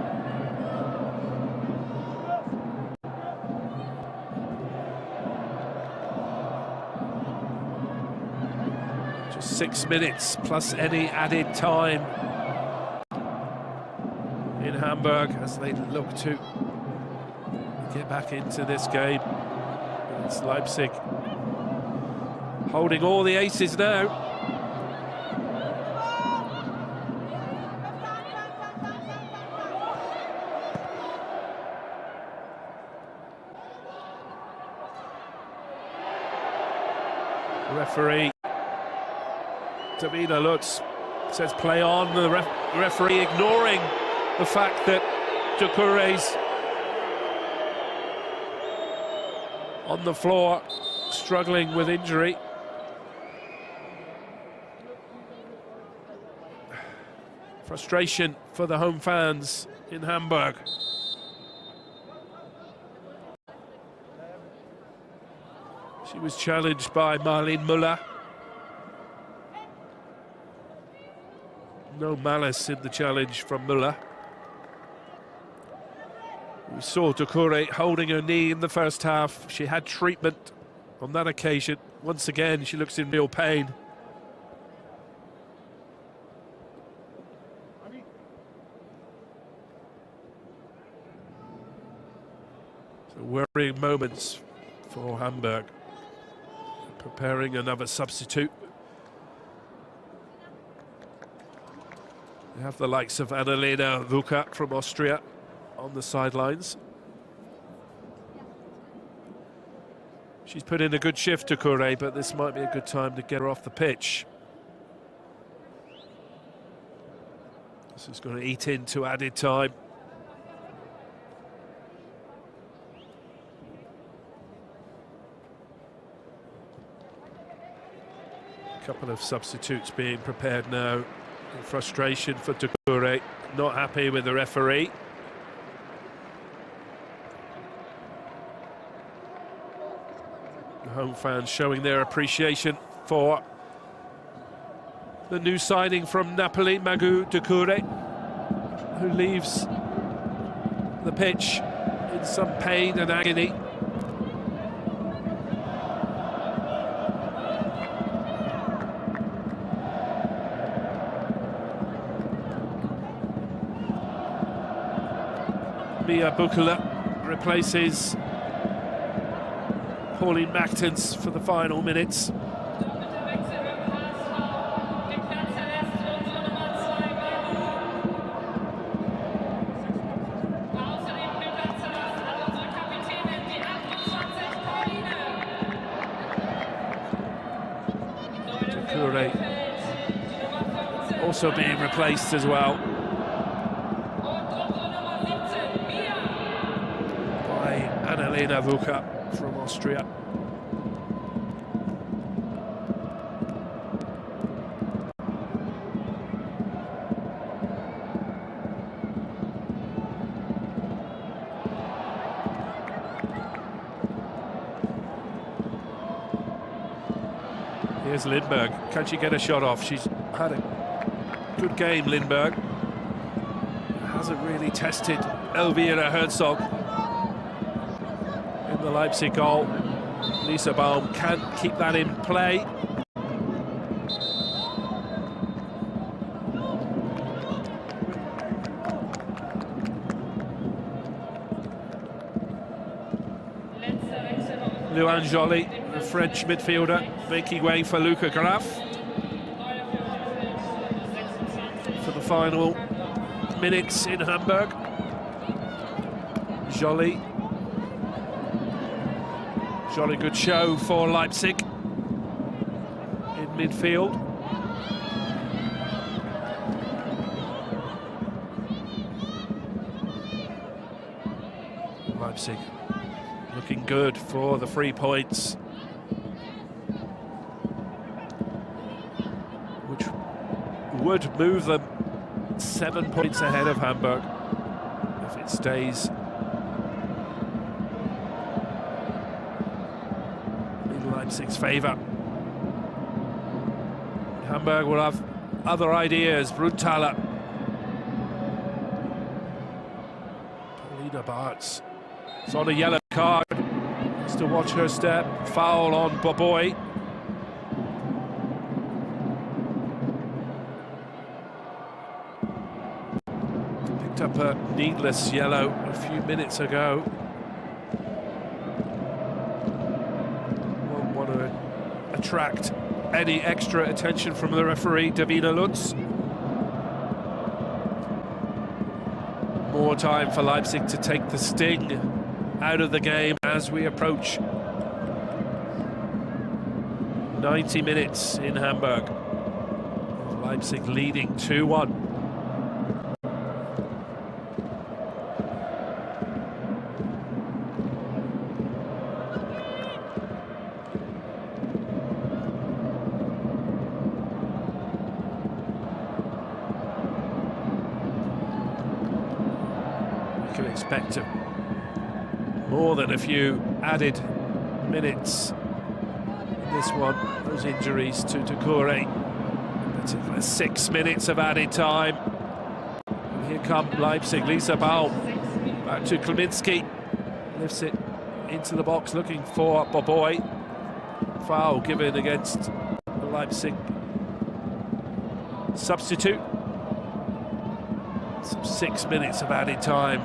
Just 6 minutes plus any added time in Hamburg as they look to get back into this game. It's Leipzig holding all the aces now. Referee Davina Lutz says play on. The referee ignoring the fact that Doucouré's on the floor, struggling with injury. Frustration for the home fans in Hamburg. She was challenged by Marlene Müller. No malice in the challenge from Müller. We saw Doucouré holding her knee in the first half. She had treatment on that occasion. Once again, she looks in real pain. So worrying moments for Hamburg. Preparing another substitute. We have the likes of Annalena Wuka from Austria on the sidelines. She's put in a good shift to Doucouré, but this might be a good time to get her off the pitch. This is going to eat into added time. A couple of substitutes being prepared now. Frustration for Doucouré, not happy with the referee. The home fans showing their appreciation for the new signing from Napoli, Magu Doucouré, who leaves the pitch in some pain and agony. Mia Bukala replaces Pauline Machtens for the final minutes. Doucouré also being replaced as well. Annalena Wuka from Austria. Here's Lindberg. Can she get a shot off? She's had a good game, Lindberg. Hasn't really tested Elvira Herzog. The Leipzig goal. Lisa Baum can't keep that in play. Luan Joly, the French midfielder, making way for Luca Graf for the final minutes in Hamburg. Joly, good show for Leipzig in midfield. Leipzig looking good for the 3 points, which would move them 7 points ahead of Hamburg if it stays Leipzig's favour. Hamburg will have other ideas. Bruntaler, Paulina Bartz. It's on a yellow card. Has to watch her step. Foul on Boboy. Picked up a needless yellow a few minutes ago. Attract any extra attention from the referee, Davina Lutz. More time for Leipzig to take the sting out of the game as we approach 90 minutes in Hamburg. Leipzig leading 2-1. We can expect more than a few added minutes in this one. Those injuries to Decore, in particular 6 minutes of added time. And here come Leipzig. Lisa Baum back to Kleminski, lifts it into the box looking for Boboy. Foul given against the Leipzig substitute. Some 6 minutes of added time.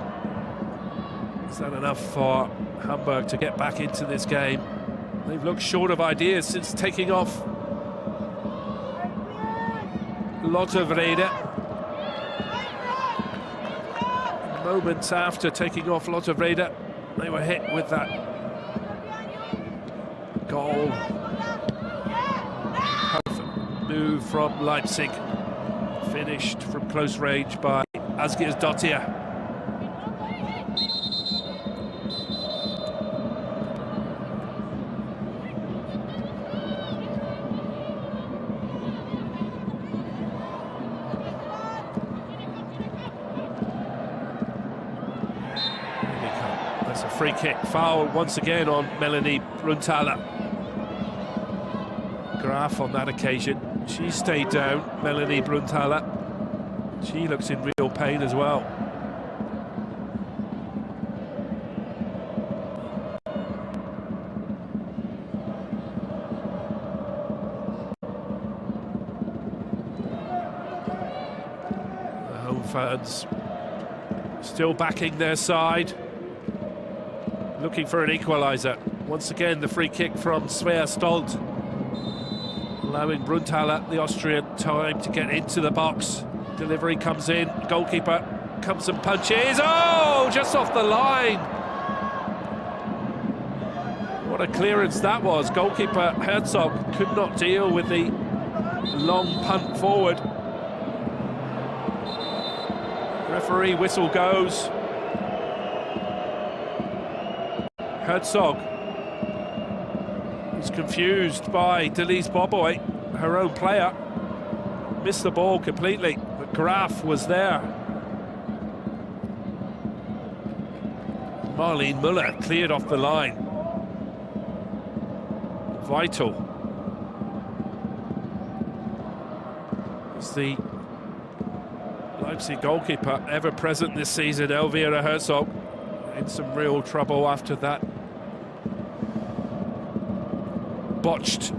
Is that enough for Hamburg to get back into this game? They've looked short of ideas since taking off Lottervrede. Moments after taking off Lottervrede, they were hit with that goal. Perfect move from Leipzig, finished from close range by Asgersdottir. That's a free kick, foul once again on Melanie Brunthaler. Graf on that occasion, she stayed down, Melanie Brunthaler. She looks in real pain as well. The home fans still backing their side, looking for an equaliser. Once again, the free kick from Svea Stolt, allowing Brunthaler, the Austrian, time to get into the box. Delivery comes in, goalkeeper comes and punches. Oh, just off the line. What a clearance that was. Goalkeeper Herzog could not deal with the long punt forward. Referee whistle goes. Herzog was confused by Delise Boboy, her own player. Missed the ball completely, but Graf was there. Marlene Müller cleared off the line. Vital. It's the Leipzig goalkeeper, ever present this season, Elvira Herzog, in some real trouble after that botched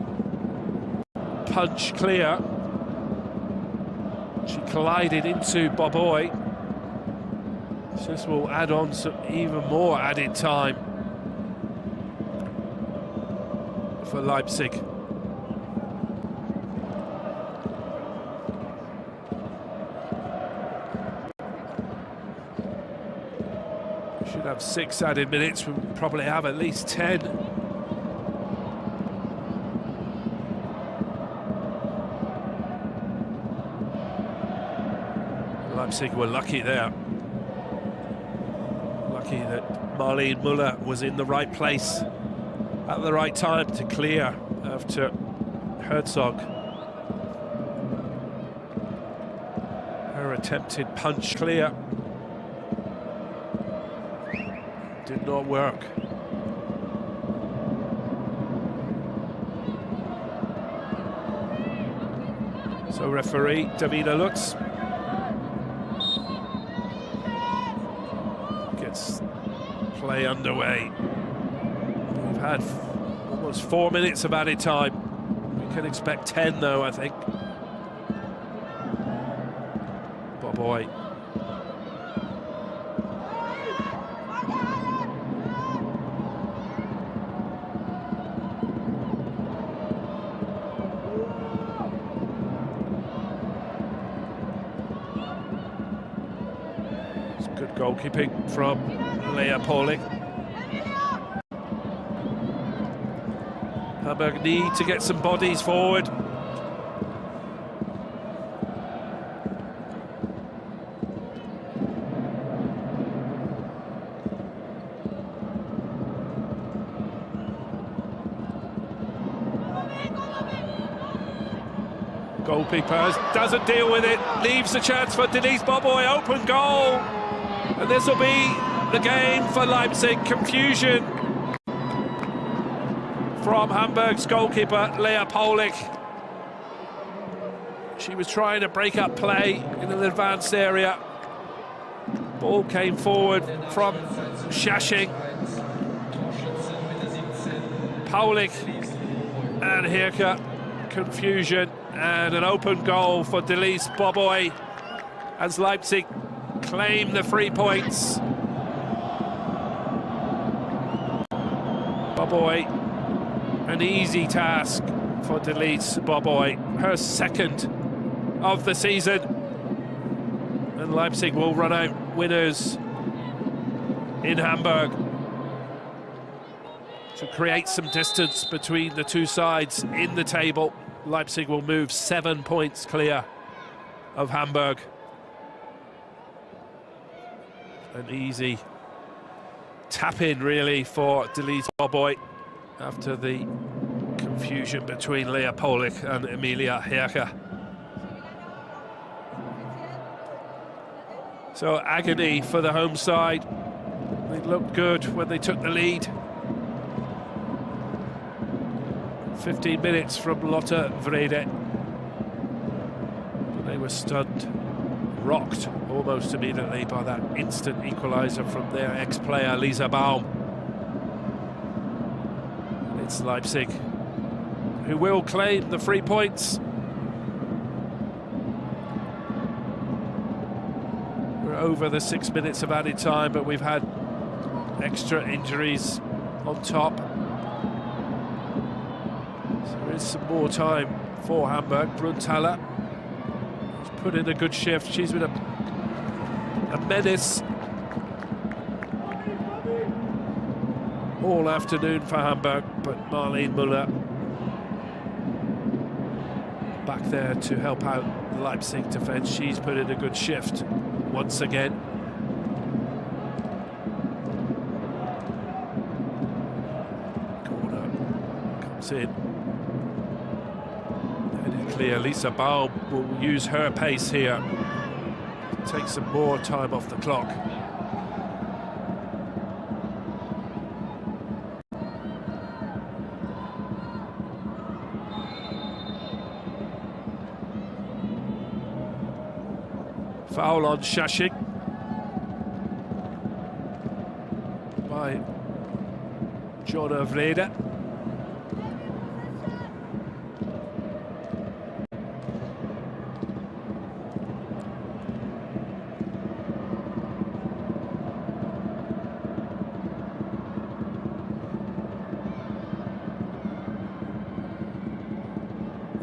punch clear. She collided into Boboy. This will add on some even more added time for Leipzig. Should have 6 added minutes, we'll probably have at least 10. Leipzig were lucky there. Lucky that Marlene Müller was in the right place at the right time to clear after Herzog. Her attempted punch clear did not work. So referee Davina Lutz gets play underway. We've had almost 4 minutes of added time. We can expect 10 though, I think. Boboy. Good goalkeeping from Lea Pauling. Hamburg need to get some bodies forward. Goalkeeper doesn't deal with it, leaves the chance for Denise Boboy, open goal, and this will be the game for Leipzig. Confusion from Hamburg's goalkeeper Leah Polich. She was trying to break up play in an advanced area. Ball came forward from Schaching. Polich and Hirka. Confusion and an open goal for Denise Boboy as Leipzig claim the 3 points. Boboy, an easy task for Denise Boboy, her second of the season, and Leipzig will run out winners in Hamburg to create some distance between the two sides in the table. Leipzig will move 7 points clear of Hamburg. An easy tap-in, really, for Denise Boboy after the confusion between Leah Polich and Emilia Herker. So agony for the home side. They looked good when they took the lead. 15 minutes from Lotte Vrede. But they were stunned, rocked almost immediately by that instant equaliser from their ex-player Lisa Baum. And it's Leipzig who will claim the 3 points. We're over the 6 minutes of added time, but we've had extra injuries on top. There is some more time for Hamburg. Bruntaler has put in a good shift. She's been a menace all afternoon for Hamburg, but Marlene Müller back there to help out the Leipzig defence. She's put in a good shift once again. Corner comes in. Clear. Lisa Baum will use her pace here to take some more time off the clock. Foul on Schaching by Jonna Vrede.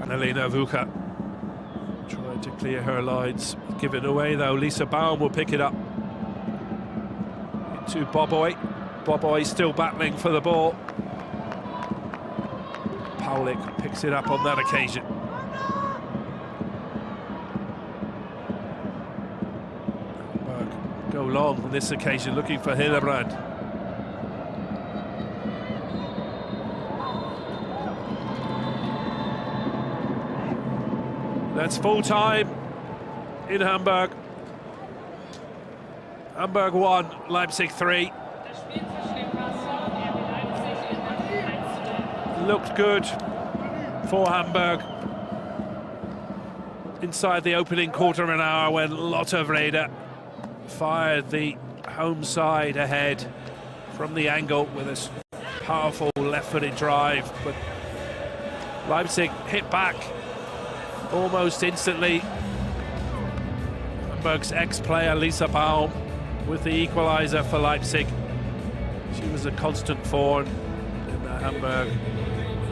Annalena Wucher trying to clear her lines, given away though. Lisa Baum will pick it up into Boboy. Boboy still battling for the ball. Polich picks it up on that occasion. Go long on this occasion, looking for Hillebrand. That's full time in Hamburg. Hamburg 1, Leipzig 3. Looked good for Hamburg inside the opening quarter of an hour when Lotte Vrede fired the home side ahead from the angle with a powerful left-footed drive, but Leipzig hit back almost instantly. Hamburg's ex-player Lisa Baum with the equaliser for Leipzig. She was a constant thorn in the Hamburg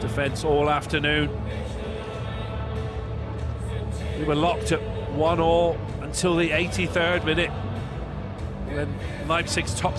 defence all afternoon. We were locked at 1-1 until the 83rd minute, when Leipzig's top